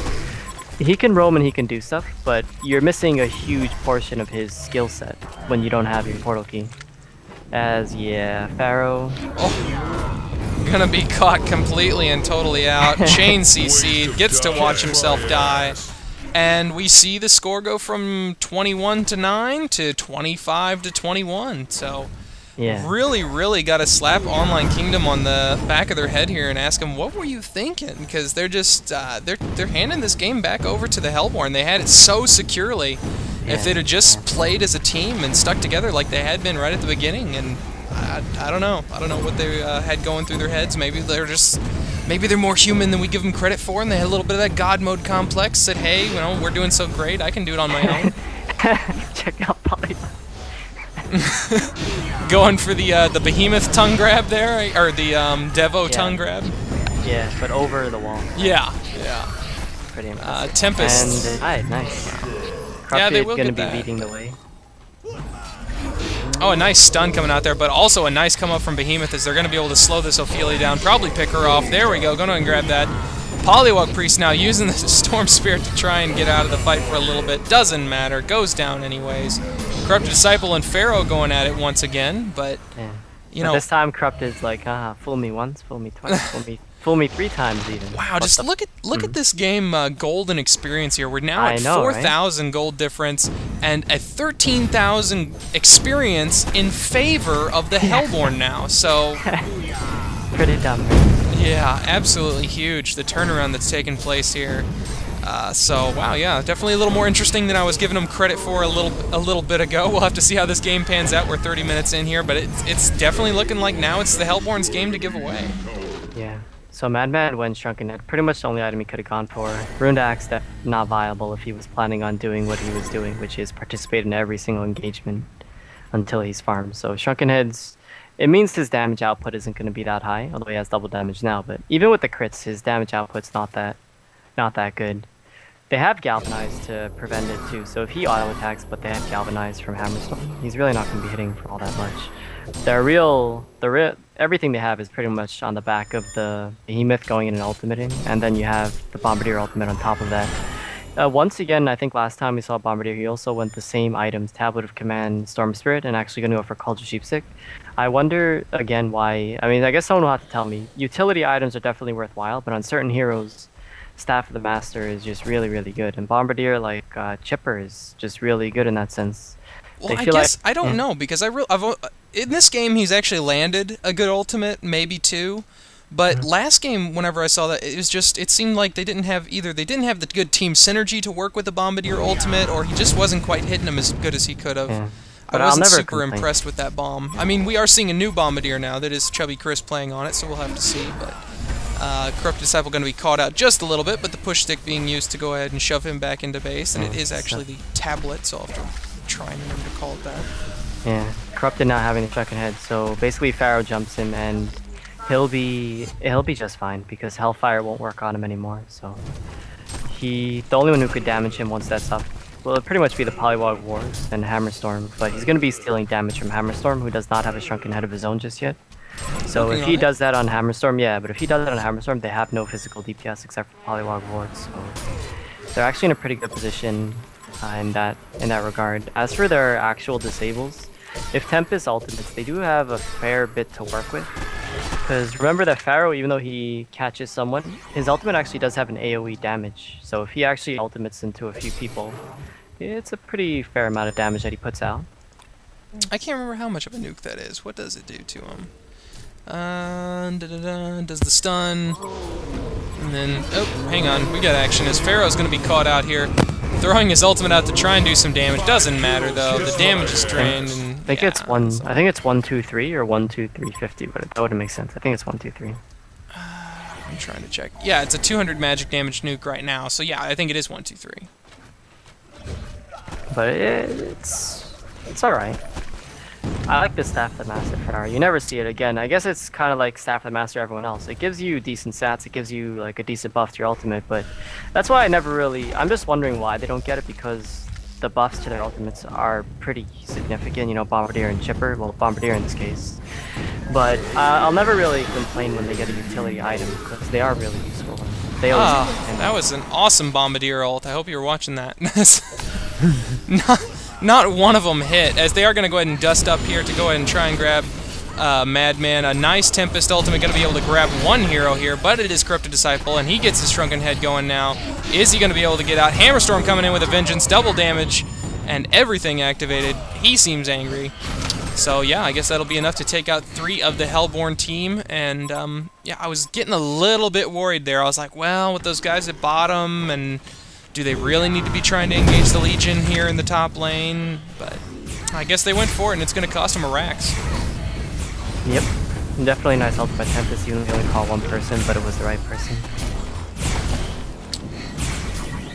he can roam and he can do stuff, but you're missing a huge portion of his skill set when you don't have your Portal Key. Yeah, Pharaoh. Oh, gonna be caught completely and totally out. Chain CC'd, gets to watch himself die. And we see the score go from 21-9 to 25-21. So, yeah, really, really got to slap Online Kingdom on the back of their head here and ask them, what were you thinking? Because they're just, they're handing this game back over to the Hellborn. They had it so securely. If they'd have just played as a team and stuck together like they had been right at the beginning, and I don't know. I don't know what they had going through their heads. Maybe they're more human than we give them credit for, and they had a little bit of that God mode complex. Said, hey, you know, we're doing so great, I can do it on my own. Check out Poly. Going for the Behemoth tongue grab there, or the Devo tongue grab. Yeah, but over the wall. Yeah. Pretty impressive. Tempest. And nice. Yeah, they will gonna get be that. leading the way. Oh, a nice stun coming out there, but also a nice come up from Behemoth as they're going to be able to slow this Ophelia down, probably pick her off. There we go, going to grab that. Polywog Priest now using the Storm Spirit to try and get out of the fight for a little bit. Doesn't matter, goes down anyways. Corrupted Disciple and Pharaoh going at it once again, but, you know... this time Corrupted's like, fool me once, fool me twice, fool me 3 times even. Wow, just look at this game golden experience here. We're now at 4,000 gold difference and a 13,000 experience in favor of the Hellborn now. So pretty dumb. Yeah, absolutely huge, the turnaround that's taken place here. So wow, yeah, definitely a little more interesting than I was giving them credit for a little bit ago. We'll have to see how this game pans out. We're 30 minutes in here, but it's definitely looking like now it's the Hellborn's game to give away. Yeah. So Madman went Shrunken Head, pretty much the only item he could have gone for. Ruined Axe, not viable if he was planning on doing what he was doing, which is participate in every single engagement until he's farmed. So Shrunken Head's, it means his damage output isn't going to be that high, although he has double damage now. But even with the crits, his damage output's not that good. They have Galvanize to prevent it too, so if he auto attacks but they have Galvanize from Hammerstorm, he's really not going to be hitting for all that much. Everything they have is pretty much on the back of the Behemoth going in and ultimating, and then you have the Bombardier ultimate on top of that. Once again, I think last time we saw Bombardier, he also went the same items, Tablet of Command, Storm Spirit, and actually going to go for Culture Sheepstick. I wonder, again, why... I mean, I guess someone will have to tell me. Utility items are definitely worthwhile, but on certain heroes, Staff of the Master is just really, really good. And Bombardier, like Chipper, is just really good in that sense. Well, I guess I don't know, because in this game he's actually landed a good ultimate, maybe 2. But last game, whenever I saw that, it seemed like they didn't have the good team synergy to work with the Bombardier ultimate, or he just wasn't quite hitting him as good as he could have. Yeah. I wasn't super impressed with that bomb. I mean, we are seeing a new Bombardier now that is Chubby Chris playing on it, so we'll have to see. But Corrupt Disciple going to be caught out just a little bit, but the push stick being used to go ahead and shove him back into base, and it is actually the tablet, so I'll have to try and remember to call it that. Yeah, Corrupted not having a Shrunken Head, so basically Pharaoh jumps him and he'll be just fine because Hellfire won't work on him anymore. So the only one who could damage him once that's up will it'd pretty much be the Polywog Wars and Hammerstorm, but he's going to be stealing damage from Hammerstorm, who does not have a Shrunken Head of his own just yet. So if he does that on Hammerstorm, but if he does that on Hammerstorm, they have no physical DPS except for Polywog Wards, so they're actually in a pretty good position in that regard. As for their actual disables, if Tempest ultimates, they do have a fair bit to work with. Because remember that Pharaoh, even though he catches someone, his ultimate actually does have an AoE damage. So if he actually ultimates into a few people, it's a pretty fair amount of damage that he puts out. I can't remember how much of a nuke that is. What does it do to him? Does the stun. And then, oh, hang on, we got action as Pharaoh's going to be caught out here. throwing his ultimate out to try and do some damage. Doesn't matter though. The damage is drained. And, I think it's one. I think it's 1, 2, 3 or 1, 2, 3, 50. But that wouldn't make sense. I think it's 1, 2, 3. I'm trying to check. Yeah, it's a 200 magic damage nuke right now. So yeah, I think it is 1, 2, 3. But it's all right. I like the Staff of the Master Ferrari. You never see it again. I guess it's kind of like Staff of the Master everyone else. It gives you decent stats. It gives you like a decent buff to your ultimate. But that's why I never really. I'm just wondering why they don't get it, because the buffs to their ultimates are pretty significant. You know, Bombardier and Chipper. Well, Bombardier in this case. But I'll never really complain when they get a utility item, because they are really useful. They always that was an awesome Bombardier ult. I hope you were watching that. Not one of them hit, as they are going to go ahead and dust up here to go ahead and try and grab Madman. A nice Tempest ultimate going to be able to grab one hero here, but it is Corrupted Disciple, and he gets his Shrunken Head going now. Is he going to be able to get out? Hammerstorm coming in with a Vengeance, double damage, and everything activated. He seems angry. So yeah, I guess that'll be enough to take out 3 of the Hellborn team, and yeah, I was getting a little bit worried there. I was like, well, with those guys at bottom, and do they really need to be trying to engage the Legion here in the top lane? But I guess they went for it, and it's going to cost them a Rax. Yep. Definitely nice help by Tempest. You only call one person, but it was the right person.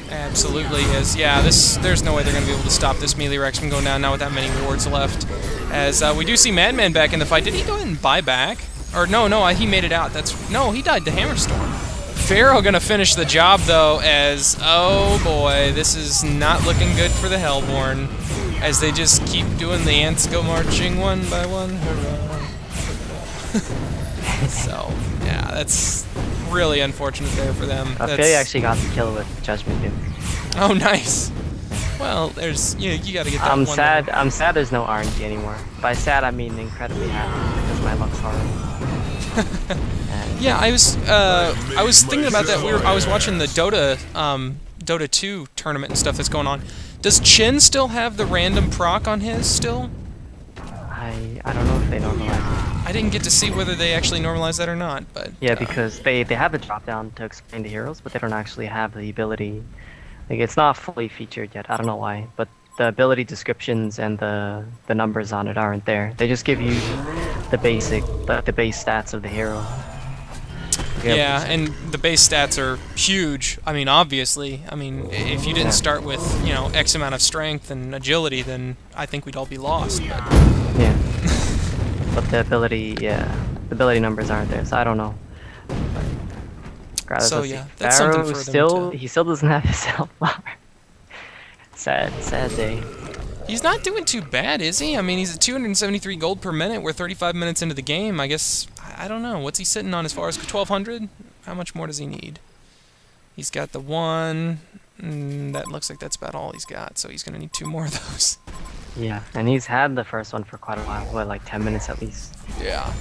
Absolutely is. Yeah, there's no way they're going to be able to stop this melee Rex from going down now with that many wards left. As we do see Madman back in the fight. Did he go ahead and buy back? Or no, he made it out. No, he died to Hammerstorm. Pharaoh gonna finish the job though, as oh boy, this is not looking good for the Hellborn, as they just keep doing the ants go marching one by one. So yeah, that's really unfortunate there for them. Philly actually got the kill with Judgment Duke. Oh nice. Well, there's you gotta get that I'm one sad. there. I'm sad there's no RNG anymore. By sad I mean incredibly happy, because my luck's horrible. Yeah, I was thinking about that. I was watching the Dota 2 tournament and stuff that's going on. Does Chin still have the random proc on his still? I don't know if they normalize it. I didn't get to see whether they actually normalized that or not, but yeah, because they have a drop down to explain the heroes, but they don't actually have the ability. Like, it's not fully featured yet. I don't know why, but the ability descriptions and the numbers on it aren't there. They just give you the base stats of the hero. Yeah, and the base stats are huge. I mean, obviously. I mean, if you didn't start with, you know, X amount of strength and agility, then I think we'd all be lost. But. Yeah. But the ability numbers aren't there, so I don't know. So yeah, that's something for them to... He still doesn't have his Hellflower. Sad day. He's not doing too bad, is he? I mean, he's at 273 gold per minute. We're 35 minutes into the game. I guess, I don't know. What's he sitting on as far as 1,200? How much more does he need? He's got the 1. That looks like that's about all he's got, so he's going to need 2 more of those. Yeah, and he's had the first one for quite a while. What, like 10 minutes at least? Yeah.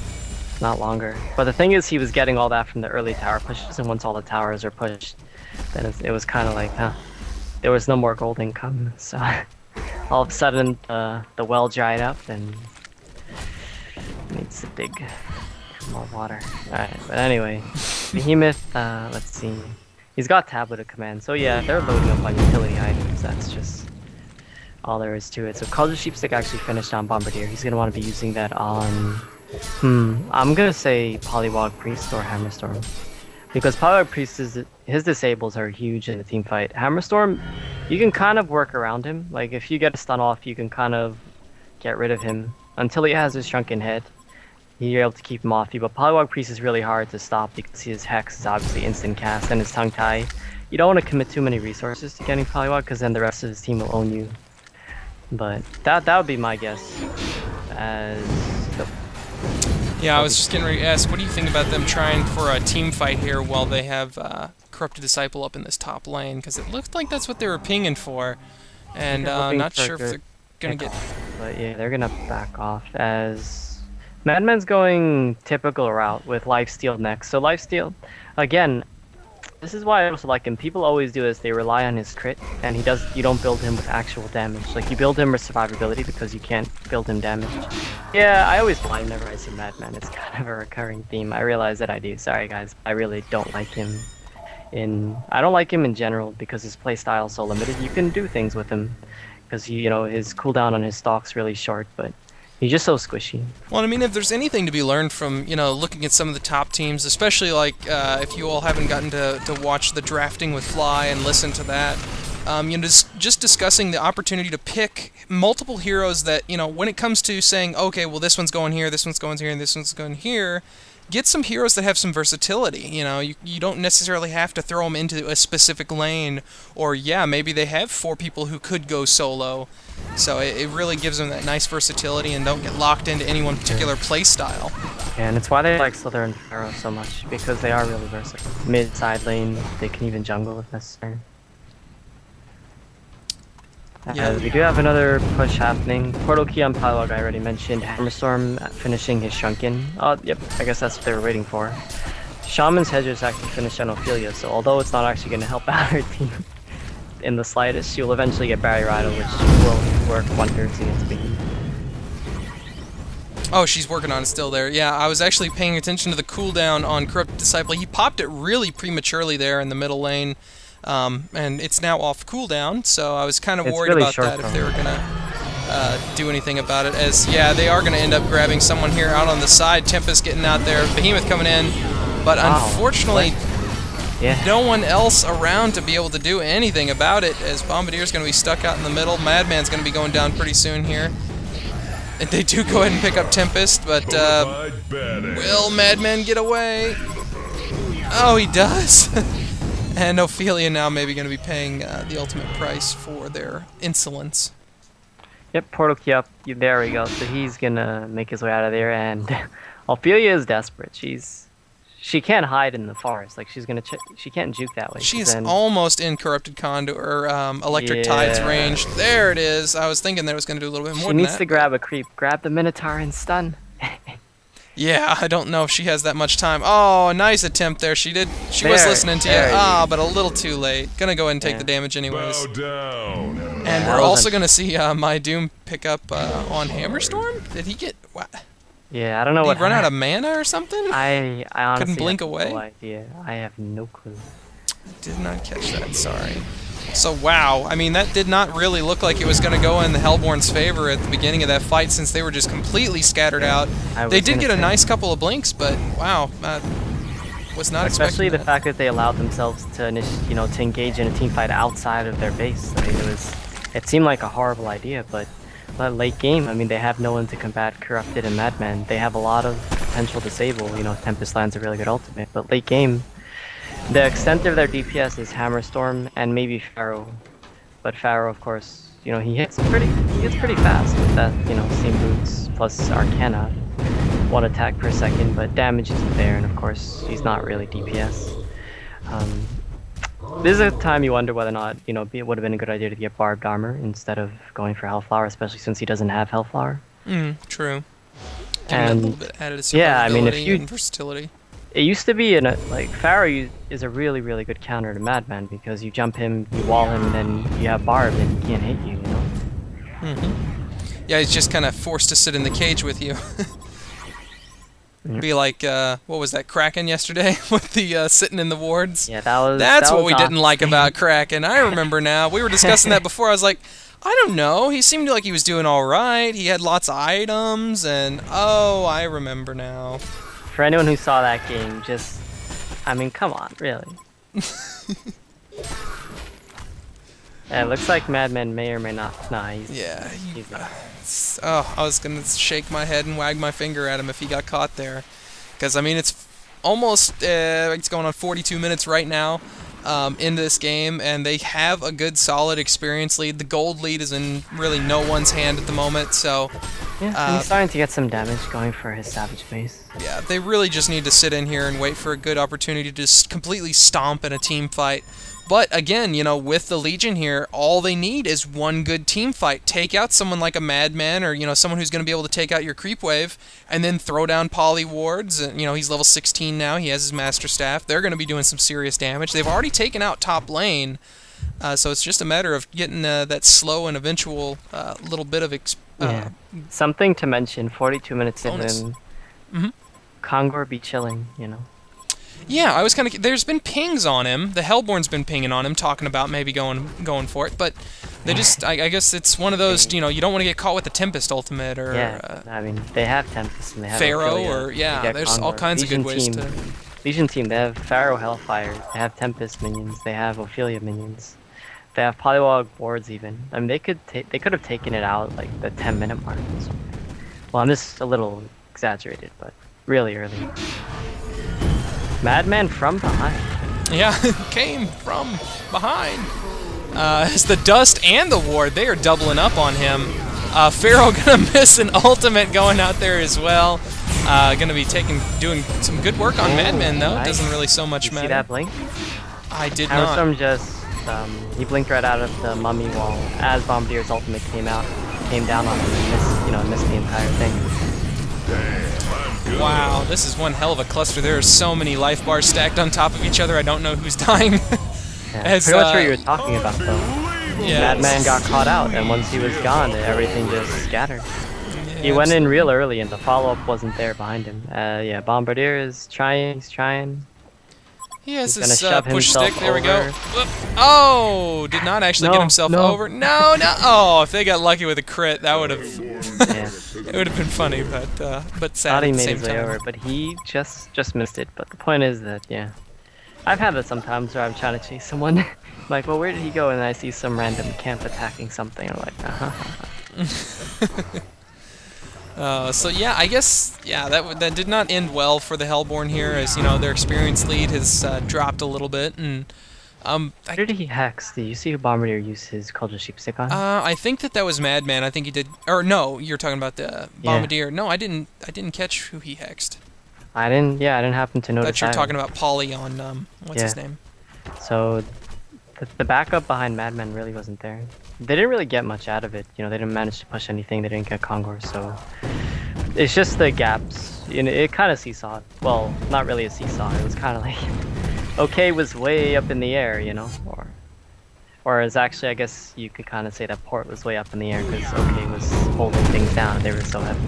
Not longer. But the thing is, he was getting all that from the early tower pushes, and once all the towers are pushed, then it was kind of like, huh, there was no more gold income, so... All of a sudden, the well dried up and needs to dig more water. Alright, but anyway, Behemoth, let's see. He's got Tablet of Command, so yeah, they're loading up on utility items. That's just all there is to it. So Culture Sheepstick actually finished on Bombardier. He's going to want to be using that on... I'm going to say Polywog Priest or Hammerstorm. Because Polywog Priest, his disables are huge in the team fight. Hammerstorm, you can kind of work around him. Like, if you get a stun off, you can kind of get rid of him. Until he has his Shrunken Head, you're able to keep him off you. But Polywog Priest is really hard to stop because his Hex is obviously instant cast, and his Tongue Tie. You don't want to commit too many resources to getting Polywog, because then the rest of his team will own you. But that would be my guess. Yeah, I was just getting ready to ask, what do you think about them trying for a team fight here while they have Corrupted Disciple up in this top lane? Because it looked like that's what they were pinging for, and not sure if they're going to get... But yeah, they're going to back off as... Madman's going typical route with Lifesteal next. So Lifesteal, again, this is why I also like him. People always do this, they rely on his crit, and you don't build him with actual damage. Like, you build him with survivability because you can't build him damage. Yeah, I always blind whenever I see Madman. It's kind of a recurring theme. I realize that I do. Sorry guys, I really don't like him I don't like him in general because his play style is so limited. You can do things with him because his cooldown on his stock's really short, but he's just so squishy. Well, I mean, if there's anything to be learned from, looking at some of the top teams, especially like if you all haven't gotten to watch the drafting with Fly and listen to that, just discussing the opportunity to pick multiple heroes that, when it comes to saying, okay, well, this one's going here, this one's going here, and this one's going here, get some heroes that have some versatility. You don't necessarily have to throw them into a specific lane, or yeah, maybe they have 4 people who could go solo. So it really gives them that nice versatility and don't get locked into any one particular play style. Yeah, and it's why they like Slither and Pharaoh so much, because they are really versatile. Mid, side lane, they can even jungle if necessary. Yeah. We do have another push happening. Portal Key on Pylog, I already mentioned. Hammerstorm finishing his Shrunken. Oh, yep, I guess that's what they were waiting for. Shaman's Hedges actually finished on Ophelia, so although it's not actually going to help out her team in the slightest, she'll eventually get Barrier Idol, which will work wonders against me. Oh, she's working on it still there. Yeah, I was actually paying attention to the cooldown on Corrupted Disciple. He popped it really prematurely there in the middle lane. And it's now off cooldown, so I was kind of worried really about that if they were gonna do anything about it. As yeah, they are gonna end up grabbing someone here out on the side. Tempest getting out there, Behemoth coming in, but unfortunately, no one else around to be able to do anything about it. As Bombardier's gonna be stuck out in the middle, Madman's gonna be going down pretty soon here. And they do go ahead and pick up Tempest, but will Madman get away? Oh, he does. And Ophelia now maybe going to be paying the ultimate price for their insolence. Yep, Portal Key up. There we go. So he's going to make his way out of there. And Ophelia is desperate. She can't hide in the forest. Like, she can't juke that way. She's almost in Corrupted Condor, or Electric Tide's range. There it is. I was thinking that it was going to do a little bit more than that. She needs to grab a creep. Grab the Minotaur and stun. Yeah, I don't know if she has that much time. Oh, nice attempt there. She was listening to you. But a little too late. Gonna go ahead and take the damage anyways. Bow down. And we're also gonna see My Doom pick up on Hammerstorm. Did he get what? Yeah, I don't know what. Did he run out of mana or something? I honestly couldn't blink away. No idea. I have no clue. Did not catch that. Sorry. So wow, I mean that did not really look like it was going to go in the Hellborn's favor at the beginning of that fight, since they were just completely scattered out. They did get a nice couple of blinks, but wow, was not expecting Especially the that. fact that they allowed themselves to to engage in a team fight outside of their base. I mean, it seemed like a horrible idea, but late game, I mean, they have no one to combat Corrupted and Madman. They have a lot of potential to disable. Tempest lands a really good ultimate, but late game, the extent of their DPS is Hammerstorm and maybe Pharaoh, but Pharaoh, of course, he hits pretty fast with that, Steam Boots plus Arcana, 1 attack per second, but damage isn't there, and of course, he's not really DPS. This is a time you wonder whether or not, it would have been a good idea to get Barbed Armor instead of going for Hellflower, especially since he doesn't have Hellflower. True. And a little bit added yeah, I mean, and versatility. It used to be like Pharaoh is a really, really good counter to Madman, because you jump him, you wall him, and then you have Barb and he can't hit you, Yeah, he's just kind of forced to sit in the cage with you. Be like, what was that, Kraken yesterday with the sitting in the wards? Yeah, that's That's what we didn't like about Kraken. I remember now. We were discussing that before. I was like, I don't know. He seemed like he was doing all right. He had lots of items, and oh, I remember now. For anyone who saw that game, I mean, come on, really. Yeah, it looks like Madman may or may not. Nah, he's not. Oh, I was gonna shake my head and wag my finger at him if he got caught there, because I mean it's almost it's going on 42 minutes right now into this game, and they have a good solid experience lead. The gold lead is in really no one's hand at the moment, so yeah, he's starting to get some damage going for his Savage base. Yeah, they really just need to sit in here and wait for a good opportunity to just completely stomp in a team fight. But again, with the Legion here, all they need is one good team fight. Take out someone like a Madman, or someone who's going to be able to take out your creep wave, and then throw down poly wards. And he's level 16 now. He has his Master Staff. They're going to be doing some serious damage. They've already taken out top lane, so it's just a matter of getting that slow and eventual little bit of something to mention. 42 minutes bonus. in, Kongor be chilling. Yeah, I was kind of. There's been pings on him. The Hellborn's been pinging on him, talking about maybe going for it. But they just, I guess it's one of those. You know, you don't want to get caught with the Tempest ultimate or. Yeah, I mean they have Tempest and they have Pharaoh Ophelia or yeah. There's Kongor. all kinds Legion of good ways team, to. Legion team, they have Pharaoh Hellfire, they have Tempest minions, they have Ophelia minions, they have Polywog wards even. I mean they could have taken it out like the 10-minute mark. Well, I'm just a little exaggerated, but really early. Madman from behind. Yeah, came from behind. As the Dust and the Ward, they are doubling up on him. Pharaoh gonna miss an ultimate going out there as well. Gonna be doing some good work on Madman though. Nice. Doesn't really so much matter. See that blink? I did not. Harrowstorm just he blinked right out of the mummy wall as Bombardier's ultimate came down on him and missed the entire thing. Wow, this is one hell of a cluster. There are so many life bars stacked on top of each other. I don't know who's dying. Yeah, As, pretty much what you were talking about though. Yeah, Madman got caught out, and once he was gone, everything just scattered. Yeah, He went in real early, and the follow-up wasn't there behind him. Yeah, Bombardier is trying. He's trying. He has He's this gonna shove push himself stick. There we go. over. Whoop. Oh, did not actually get himself over. No. Oh, if they got lucky with a crit, that would have. Yeah. It would have been funny, but sad Thought he at the made same his way time. over, but he just missed it. But the point is that I've had that sometimes where I'm trying to chase someone. Like, well, where did he go? And I see some random camp attacking something. I'm like, So yeah, I guess that did not end well for the Hellborn here, as their experience lead has dropped a little bit, and where did he hex? Did you see who Bombardier used his Culture Sheepstick on? I think that was Madman. I think he did, or no, you're talking about the Bombardier. No, I didn't catch who he hexed. I didn't happen to notice. But you're talking about Polly on what's his name? So the backup behind Madman really wasn't there. They didn't really get much out of it. They didn't manage to push anything. They didn't get Kongor, so it's just the gaps. It kind of seesawed. Well, not really a seesaw. It was kind of like OK was way up in the air, or as actually I guess you could kind of say that Port was way up in the air because OK was holding things down. They were so heavy.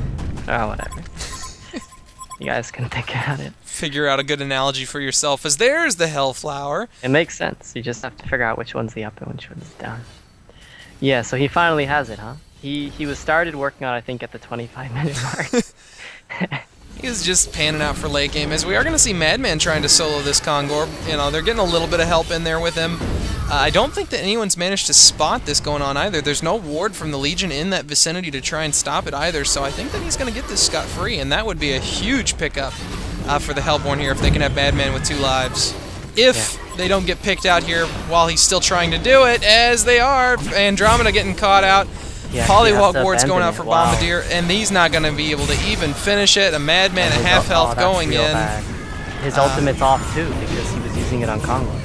Oh, whatever. You guys can think about it. Figure out a good analogy for yourself, as there's the Hellflower. It makes sense. You just have to figure out which one's the up and which one's down. Yeah, so he finally has it, huh? He was started working on, I think, at the 25-minute mark. He was just panning out for late game, as we are going to see Madman trying to solo this Kongor. They're getting a little bit of help in there with him. I don't think that anyone's managed to spot this going on either. There's no ward from the Legion in that vicinity to try and stop it either, so I think that he's going to get this scot-free, and that would be a huge pickup for the Hellborn here if they can have Madman with 2 lives. If they don't get picked out here while he's still trying to do it, as they are, Andromeda getting caught out. Polywog ward's going out for Bombardier, and he's not going to be able to even finish it. A Madman at half health going in. Bad. His ultimate's off too because he was using it on Kongor.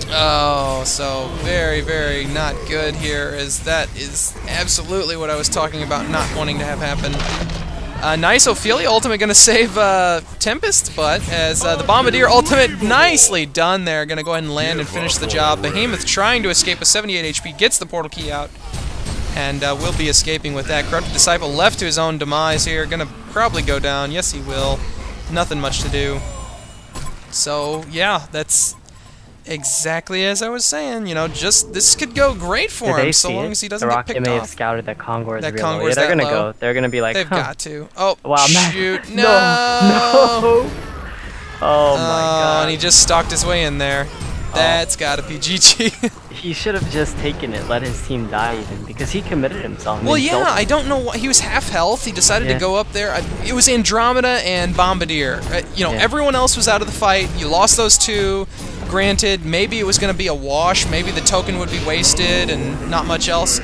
Oh, so very, very not good here, as that is absolutely what I was talking about not wanting to have happen. Nice Ophelia ultimate going to save Tempest, but as the Bombardier ultimate nicely done there, going to go ahead and land and finish the job. Behemoth trying to escape with 78 HP, gets the portal key out, and will be escaping with that. Corrupted Disciple left to his own demise here, going to probably go down. Yes, he will. Nothing much to do. So, yeah, that's exactly as I was saying. This could go great for him so long as he doesn't get picked off. May have scouted that Kongor is that real. Kongor's they're that gonna low. go. They're gonna be like, they've got to. Oh, wow, shoot! No! No! Oh my god! And he just stalked his way in there. That's gotta be GG. He should have just taken it, let his team die even, because he committed himself. Well, yeah, I don't know why. He was half health. He decided to go up there. It was Andromeda and Bombardier. Everyone else was out of the fight. You lost those 2. Granted, maybe it was going to be a wash. Maybe the token would be wasted and not much else.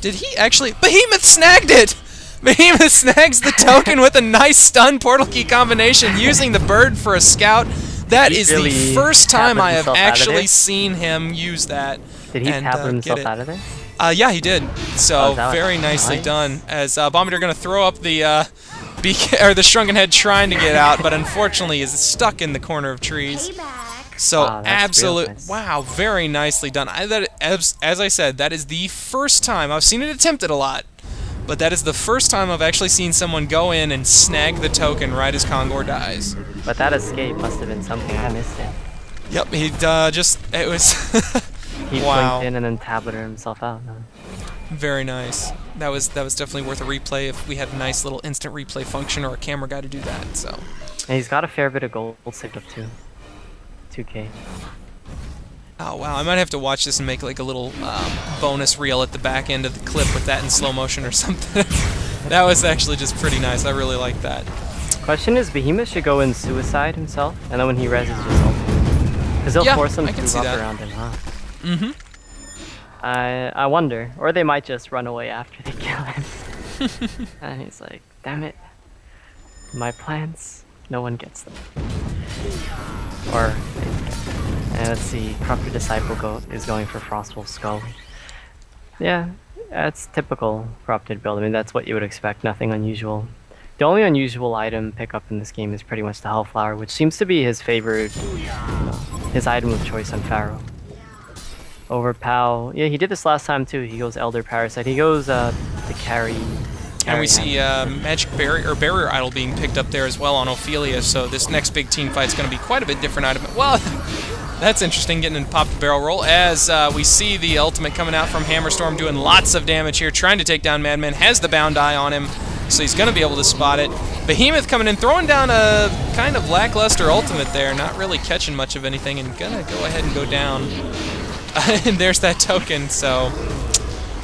Did he actually? Behemoth snagged it! Behemoth snags the token with a nice stun portal key combination using the bird for a scout. That is the first time I have actually seen him use that. Did he tablet himself out of there? Yeah, he did. So very nicely done. As Bombardier going to throw up the the Shrunken Head trying to get out, but unfortunately is stuck in the corner of trees. So wow, very nicely done. As I said, that is the first time I've seen it attempted a lot, but that is the first time I've actually seen someone go in and snag the token right as Kongor dies. But that escape must have been something. I missed it. Yep, he it was... He wow. blinked in and then tableted himself out. Huh? Very nice. That was definitely worth a replay if we had a nice little instant replay function or a camera guy to do that. So. And he's got a fair bit of gold saved up too. 2K. Oh wow, I might have to watch this and make like a little bonus reel at the back end of the clip with that in slow motion or something. That was actually just pretty nice. I really like that. Question is, Behemoth should go in suicide himself, and then when he reses, just ult him. Because he'll force him to move up around him, huh? Mm-hmm. I wonder. Or they might just run away after they kill him. And he's like, damn it. My plans, no one gets them. Or, and let's see, Corrupted Disciple is going for Frostwolf Skull. Yeah, that's typical Corrupted build. I mean, that's what you would expect, nothing unusual. The only unusual item pickup in this game is pretty much the Hellflower, which seems to be his favorite, his item of choice on Pharaoh. Over POW, yeah, he did this last time too. He goes Elder Parasite. He goes to carry. And we see Magic Barrier or Barrier Idol being picked up there as well on Ophelia. So this next big team fight is going to be quite a bit different item. Well, that's interesting, getting in pop the barrel roll as we see the ultimate coming out from Hammerstorm, doing lots of damage here, trying to take down Madman. Has the bound eye on him, so he's going to be able to spot it. Behemoth coming in, throwing down a kind of lackluster ultimate there, not really catching much of anything, and gonna go ahead and go down. And there's that token, so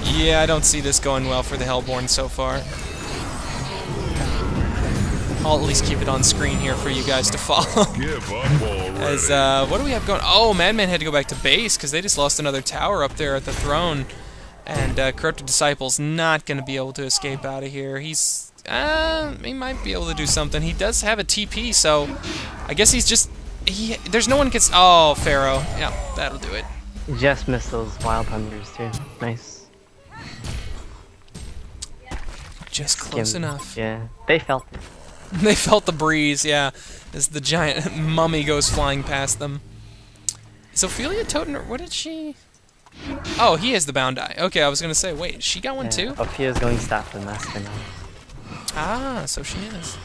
yeah, I don't see this going well for the Hellborn so far. I'll at least keep it on screen here for you guys to follow. As what do we have going? Oh, Madman had to go back to base because they just lost another tower up there at the throne, and Corrupted Disciple's not going to be able to escape out of here. He might be able to do something. He does have a TP, so I guess he's just there's no one gets. Oh, Pharaoh. Yeah, that'll do it. Just missed those Wild Hunters too. Nice. Just close enough. Yeah, they felt it. They felt the breeze, yeah, as the giant mummy goes flying past them. Is Ophelia Totem? What did she? Oh, he has the bound eye. Okay, I was gonna say, wait, she got one too? Ophelia's going Staff of the Master now. Ah, so she is.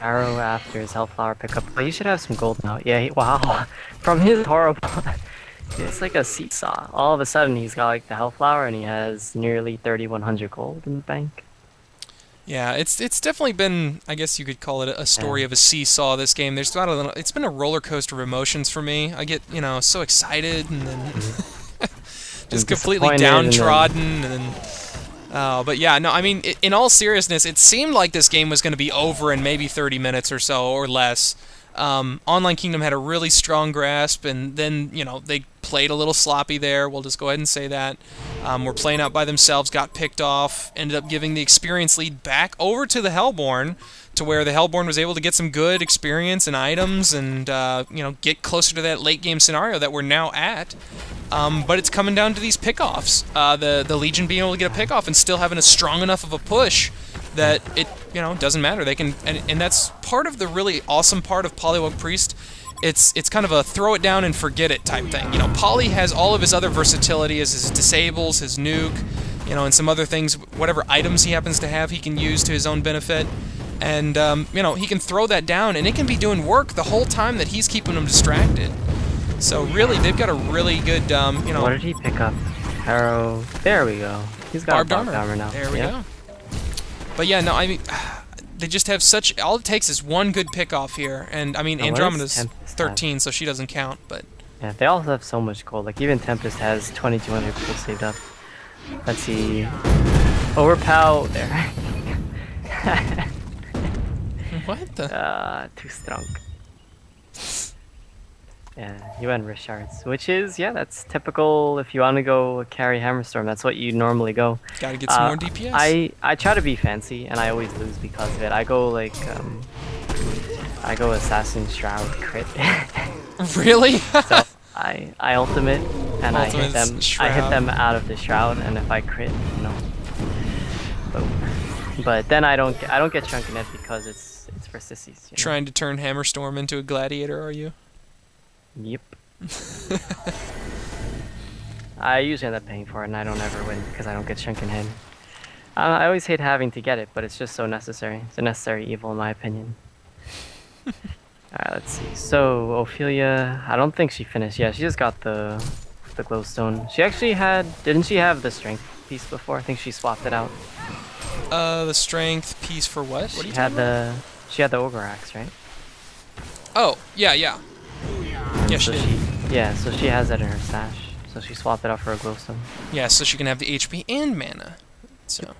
Arrow after his Hellflower pickup. But you should have some gold now. Yeah, wow. From his horrible... It's like a seesaw. All of a sudden he's got like the Hellflower and he has nearly 3,100 gold in the bank. Yeah, it's definitely been, I guess you could call it a story of a seesaw, this game. There's not a little, it's been a roller coaster of emotions for me. I get, so excited and then just completely downtrodden and then but yeah, no, I mean, in all seriousness, it seemed like this game was going to be over in maybe 30 minutes or so, or less. Online Kingdom had a really strong grasp, and then, they played a little sloppy there. We'll just go ahead and say that. Were playing out by themselves, got picked off, ended up giving the experience lead back over to the Hellborn, to where the Hellborn was able to get some good experience and items and, get closer to that late-game scenario that we're now at. But it's coming down to these pickoffs. The Legion being able to get a pickoff and still having a strong enough of a push that it, doesn't matter. They can, and that's part of the really awesome part of Polywog Priest. It's kind of a throw it down and forget it type thing. Poly has all of his other versatility as his disables, his nuke, and some other things, whatever items he happens to have, he can use to his own benefit. And, he can throw that down, and it can be doing work the whole time that he's keeping them distracted. So really, they've got a really good, What did he pick up? Arrow. There we go. He's got barbed armor now. There we go. But yeah, no, I mean, they just have such... All it takes is one good pickoff here. And, I mean, Andromeda's 13, so she doesn't count, but... Yeah, they also have so much gold. Like, even Tempest has 2,200 gold saved up. Let's see... Overpow... There. What the? Too strong. Yeah, you went Richards, which is, yeah, that's typical. If you want to go carry Hammerstorm, that's what you normally go. Gotta get some more DPS. I try to be fancy, and I always lose because of it. I go like, I go Assassin Shroud crit. Really? So I ultimate, and I hit them out of the Shroud, and if I crit, boom. But then I don't get chunking it because it's for sissies. Trying to turn Hammerstorm into a gladiator, are you? Yep. I usually end up paying for it, and I don't ever win because I don't get chunking head. I always hate having to get it, but it's just so necessary. It's a necessary evil, in my opinion. Alright, let's see. So, Ophelia, I don't think she finished. Yeah, she just got the glowstone. She actually had... Didn't she have the strength piece before? I think she swapped it out. The strength piece for what? What are you talking about? She had the ogre axe, right? Oh, yeah. Yeah, she did. Yeah, so she has that in her stash. So she swapped it out for a glowstone. Yeah, so she can have the HP and mana. So...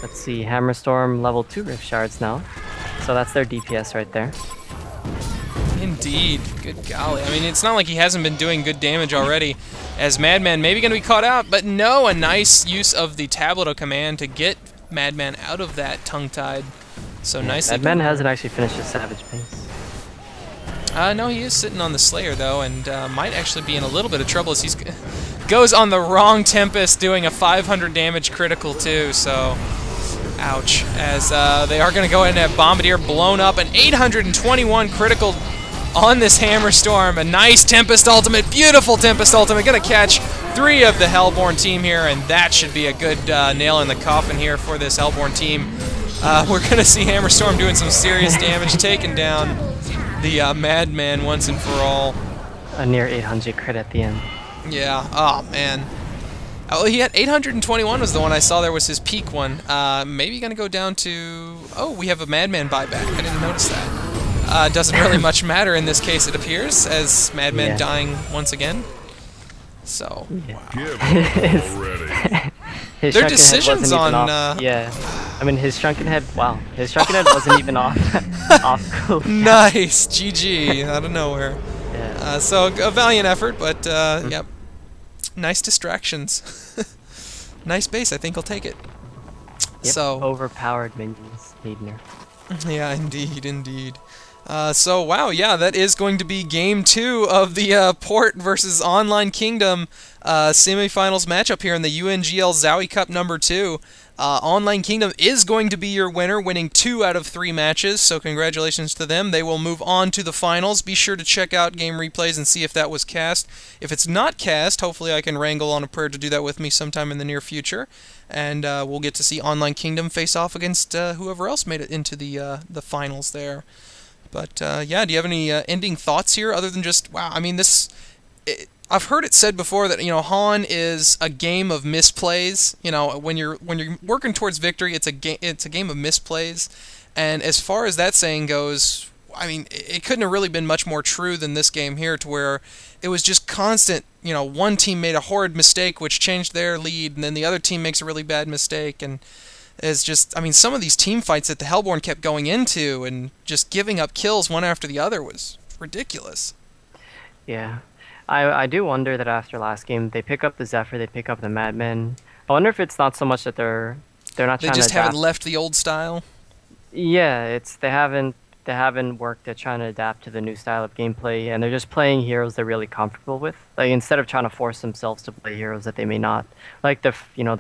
Let's see, Hammerstorm level 2 Rift Shards now. So that's their DPS right there. Indeed. Good golly. I mean, it's not like he hasn't been doing good damage already. As Madman maybe going to be caught out, but no, a nice use of the Tablet of Command to get Madman out of that tongue-tied. So nicely Madman hasn't actually finished his Savage Pace. No, he is sitting on the Slayer, though, and might actually be in a little bit of trouble as he goes on the wrong Tempest, doing a 500 damage critical, too, so... Ouch. As they are going to go ahead and have Bombardier blown up, an 821 critical on this Hammerstorm. A nice Tempest ultimate, beautiful Tempest ultimate. Going to catch 3 of the Hellborn team here, and that should be a good nail in the coffin here for this Hellborn team. We're going to see Hammerstorm doing some serious damage, taking down the Madman once and for all. A near 800 crit at the end. Yeah, oh man. Oh, he had 821 was the one I saw there was his peak one. Maybe going to go down to... Oh, we have a Madman buyback. I didn't notice that. Doesn't really much matter in this case, it appears, as Madman dying once again. So... Yeah. Their decisions on... yeah. I mean, his Shrunken Head... Wow. His Shrunken Head wasn't even off Nice! GG, out of nowhere. Yeah. So, a valiant effort, but, yep. Nice distractions. Nice base, I think I'll take it. Yep, so overpowered minions, Needner. Yeah, indeed. So, wow, yeah, that is going to be Game 2 of the Port versus Online Kingdom semifinals matchup here in the UNGL Zowie Cup number 2. Online Kingdom is going to be your winner, winning 2 out of 3 matches, so congratulations to them. They will move on to the finals. Be sure to check out game replays and see if that was cast. If it's not cast, hopefully I can wrangle Onaprayer to do that with me sometime in the near future, and we'll get to see Online Kingdom face off against whoever else made it into the finals there. But, yeah, do you have any ending thoughts here other than just, wow, I mean, I've heard it said before that, you know, Han is a game of misplays. You know, when you're working towards victory, it's a game of misplays. And as far as that saying goes, I mean, it couldn't have really been much more true than this game here, to where it was just constant, you know, one team made a horrid mistake which changed their lead, and then the other team makes a really bad mistake, and it's just, I mean, some of these team fights that the Hellborn kept going into and just giving up kills one after the other was ridiculous. Yeah. I do wonder that after last game, they pick up the Zephyr, they pick up the Madmen. I wonder if it's not so much that they're not trying to adapt. They just haven't left the old style? Yeah, it's they haven't worked at trying to adapt to the new style of gameplay, and they're just playing heroes they're really comfortable with. Like, instead of trying to force themselves to play heroes that they may not. Like the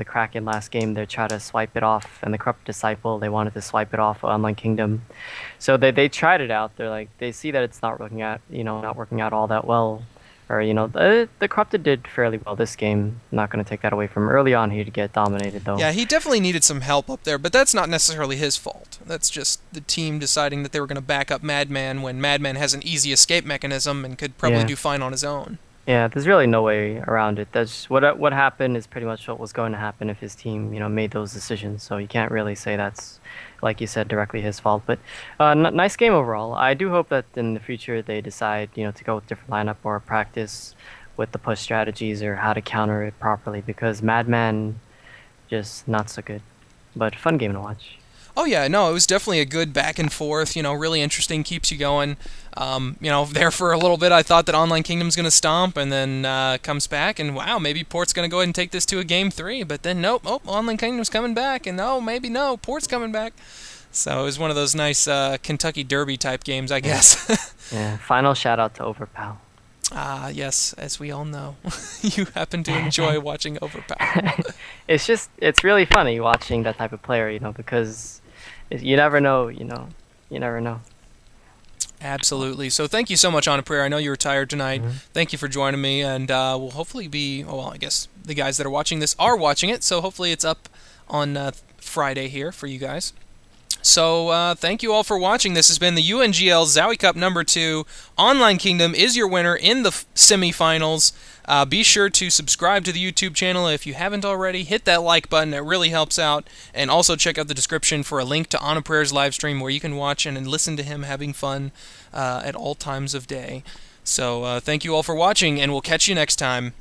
Kraken last game, they tried to swipe it off, and the Corrupt Disciple, they wanted to swipe it off Online Kingdom. So they tried it out. They're like, they see that it's not working out all that well. Or, you know, the Corrupted did fairly well this game. I'm not going to take that away from him. Early on, he did get dominated, though. Yeah, he definitely needed some help up there, but that's not necessarily his fault. That's just the team deciding that they were going to back up Madman when Madman has an easy escape mechanism and could probably do fine on his own. Yeah, there's really no way around it. That's what happened is pretty much what was going to happen if his team, you know, made those decisions. So you can't really say that's, like you said, directly his fault. But nice game overall. I do hope that in the future they decide, you know, to go with different lineup or practice with the push strategies or how to counter it properly, because Madman just not so good. But fun game to watch. Oh yeah, no, it was definitely a good back and forth, you know, really interesting, keeps you going. You know, there for a little bit I thought that Online Kingdom's going to stomp, and then comes back, and wow, maybe Port's going to go ahead and take this to a Game 3, but then nope, Online Kingdom's coming back, and maybe no, Port's coming back. So it was one of those nice Kentucky Derby type games, I guess. Yeah, final shout out to Overpow. Yes, as we all know, you happen to enjoy watching Overpow. It's really funny watching that type of player, you know, because you never know, you never know. Absolutely. So thank you so much, Onaprayer. I know you were tired tonight. Thank you for joining me, and we'll hopefully be, well, I guess the guys that are watching this are watching it, so hopefully it's up on Friday here for you guys. So thank you all for watching. This has been the UNGL Zowie Cup number 2. Online Kingdom is your winner in the semifinals. Be sure to subscribe to the YouTube channel if you haven't already. Hit that like button. It really helps out. And also check out the description for a link to Onaprayer's live stream where you can watch and listen to him having fun at all times of day. So thank you all for watching, and we'll catch you next time.